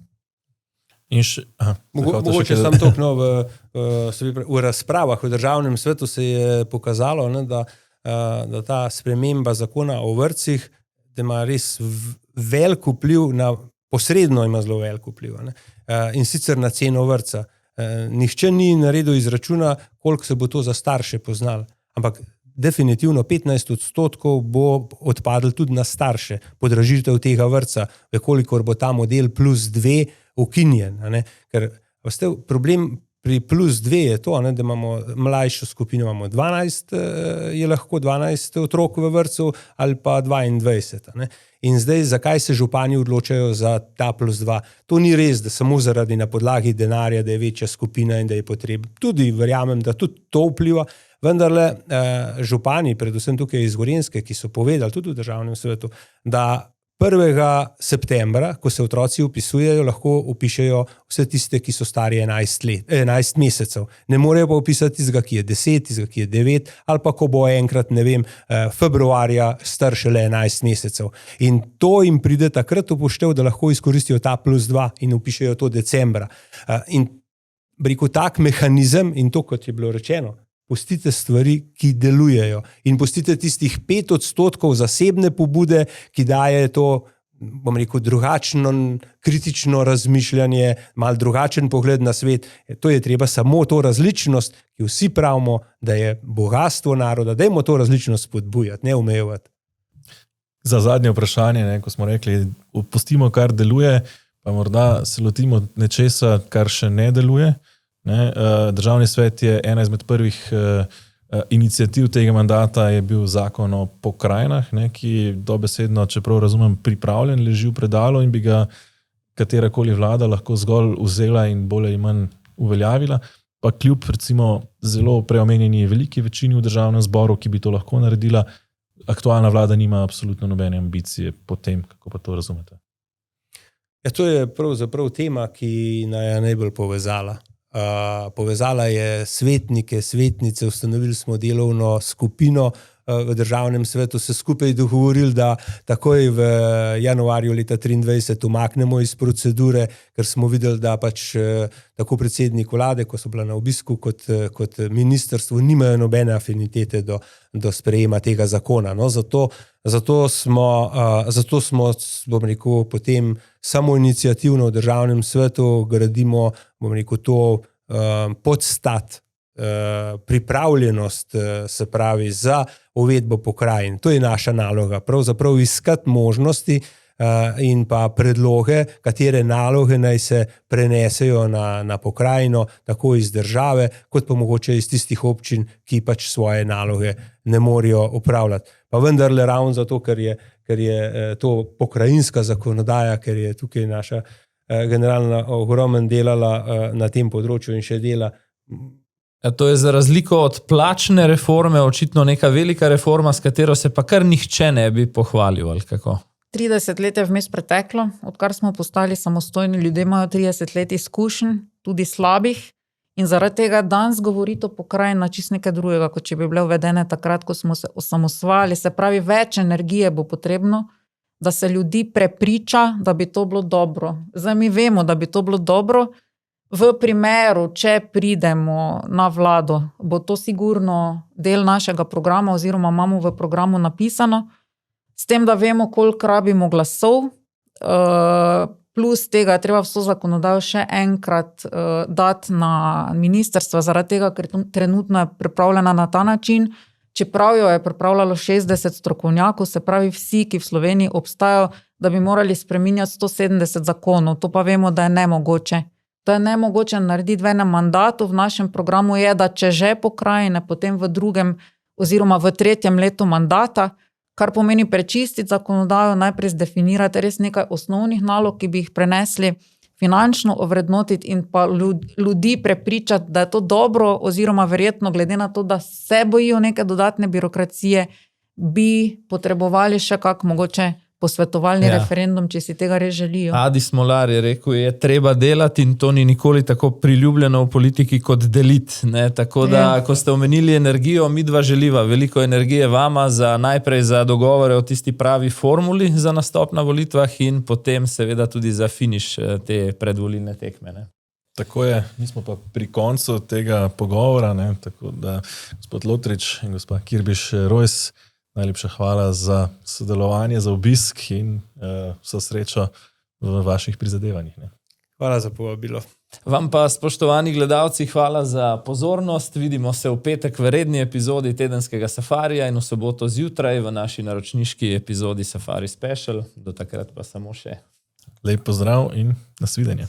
Mogoče sam to, v razpravah v državnem svetu se je pokazalo, ne, da ta sprememba zakona o vrtcih, da ima res velik vpliv posredno ima zelo velik vpliv, ne, in sicer na ceno vrtca. Nihče ni naredil izračuna, koliko se bo to za starše poznalo, ampak definitivno 15% bo odpadlo tudi na starše, podražitev tega vrtca, vekolikor bo ta model +2 ukinjen. Ker problem pri +2 je to, da imamo mlajšo skupino, imamo 12, je lahko 12 otrok v vrtcu ali pa 22. In zdaj, zakaj se župani odločajo za ta +2? To ni res, da samo zaradi na podlagi denarja, da je večja skupina in da je potreba. Tudi verjamem, da tudi to vpliva, vendarle župani, predvsem tukaj iz Gorenjske, ki so povedali tudi v državnem svetu, da 1. septembra, ko se otroci upisujejo, lahko upišejo vse tiste, ki so stari 11 mesecev. Ne morejo pa upisati tistega, ki je 10, tistega, ki je 9, ali pa ko bo enkrat, ne vem, februarja star šele 11 mesecev. In to jim pride takrat upoštev, da lahko izkoristijo ta +2 in upišejo to decembra. In rekel, tak mehanizem in to, kot je bilo rečeno, pustite stvari, ki delujejo in pustite tistih 5% zasebne pobude, ki daje to, bom rekel, drugačno, kritično razmišljanje, malo drugačen pogled na svet. To je treba samo to različnost, ki vsi pravimo, da je bogatstvo naroda, dajmo to različnost spodbujati, ne omejevati. Za zadnje vprašanje, ko smo rekli, pustimo, kar deluje, pa morda se lotimo nečesa, kar še ne deluje. Državni svet je ena izmed prvih iniciativ tega mandata je bil zakon o pokrajinah, ki dobesedno, čeprav razumem, pripravljen, leži v predalu in bi ga katerakoli vlada lahko zgolj vzela in bolj ali manj uveljavila, pa kljub recimo zelo preomenjeni veliki večini v državnem zboru, ki bi to lahko naredila, aktualna vlada nima absolutno nobene ambicije po tem, kako pa to razumete. Ja, to je pravzaprav tema, ki nas je najbolj povezala. Povezala je svetnike, svetnice, ustanovili smo delovno skupino v državnem svetu, se skupaj dogovorili, da takoj v januarju leta 2023 umaknemo iz procedure, ker smo videli, da pač tako predsednik vlade, ko so bila na obisku, kot ministrstvo, nimajo nobene afinitete do sprejema tega zakona. No, zato smo, bom rekel, potem samoiniciativno v državnem svetu gradimo, bom rekel, to podstat, pripravljenost, se pravi, za uvedbo pokrajin. To je naša naloga, pravzaprav iskati možnosti in pa predloge, katere naloge naj se prenesejo na pokrajino, tako iz države, kot pa mogoče iz tistih občin, ki pač svoje naloge ne morejo upravljati. Pa vendarle ravno zato, ker je to pokrajinska zakonodaja, ker je tukaj naša generalna ogromen delala na tem področju in še dela. To je za razliko od plačne reforme očitno neka velika reforma, s katero se pa kar nihče ne bi pohvalil, ali kako? 30 let je vmes preteklo, odkar smo postali samostojni, ljudje imajo 30 let izkušenj, tudi slabih, in zaradi tega danes govoriti o pokrajinah čisto nekaj drugega, kot če bi bile uvedene takrat, ko smo se osamosvajali. Se pravi, več energije bo potrebno, da se ljudi prepriča, da bi to bilo dobro. Zdaj mi vemo, da bi to bilo dobro, V primeru, če pridemo na vlado, bo to sigurno del našega programa oziroma imamo v programu napisano, s tem, da vemo, koliko rabimo glasov, plus tega je treba vso zakonodajo še enkrat dati na ministrstvo, zaradi tega, ker trenutno je pripravljena na ta način, čeprav jo je pripravljalo 60 strokovnjakov, se pravi vsi, ki v Sloveniji obstajajo, da bi morali spreminjati 170 zakonov, to pa vemo, da je nemogoče. To je nemogoče narediti v enem mandatu, v našem programu je, da če že pokrajine, potem v drugem oziroma v tretjem letu mandata, kar pomeni prečistiti zakonodajo, najprej zdefinirati res nekaj osnovnih nalog, ki bi jih prenesli, finančno ovrednotiti in pa ljudi prepričati, da je to dobro oziroma verjetno glede na to, da se bojijo neke dodatne birokracije, bi potrebovali še kak mogoče posvetovalni referendum, če si tega res želijo. Adi Smolar je rekel, je treba delati in to ni nikoli tako priljubljeno v politiki kot deliti. Tako da, ko ste omenili energijo, mi dva želiva veliko energije vama najprej za dogovore o tisti pravi formuli za nastop na volitvah in potem seveda tudi za finiš te predvolilne tekme. Tako je, mi smo pa pri koncu tega pogovora, tako da gospod Lotrič in gospod Kirbiš Rojs, najlepša hvala za sodelovanje, za obisk in vso srečo v vaših prizadevanjih. Hvala za povabilo. Vam pa, spoštovani gledalci, hvala za pozornost. Vidimo se v petek v redni epizodi tedenskega Safarija in v soboto zjutraj v naši naročniški epizodi Safari Special. Do takrat pa samo še. Lep pozdrav in nasvidenje.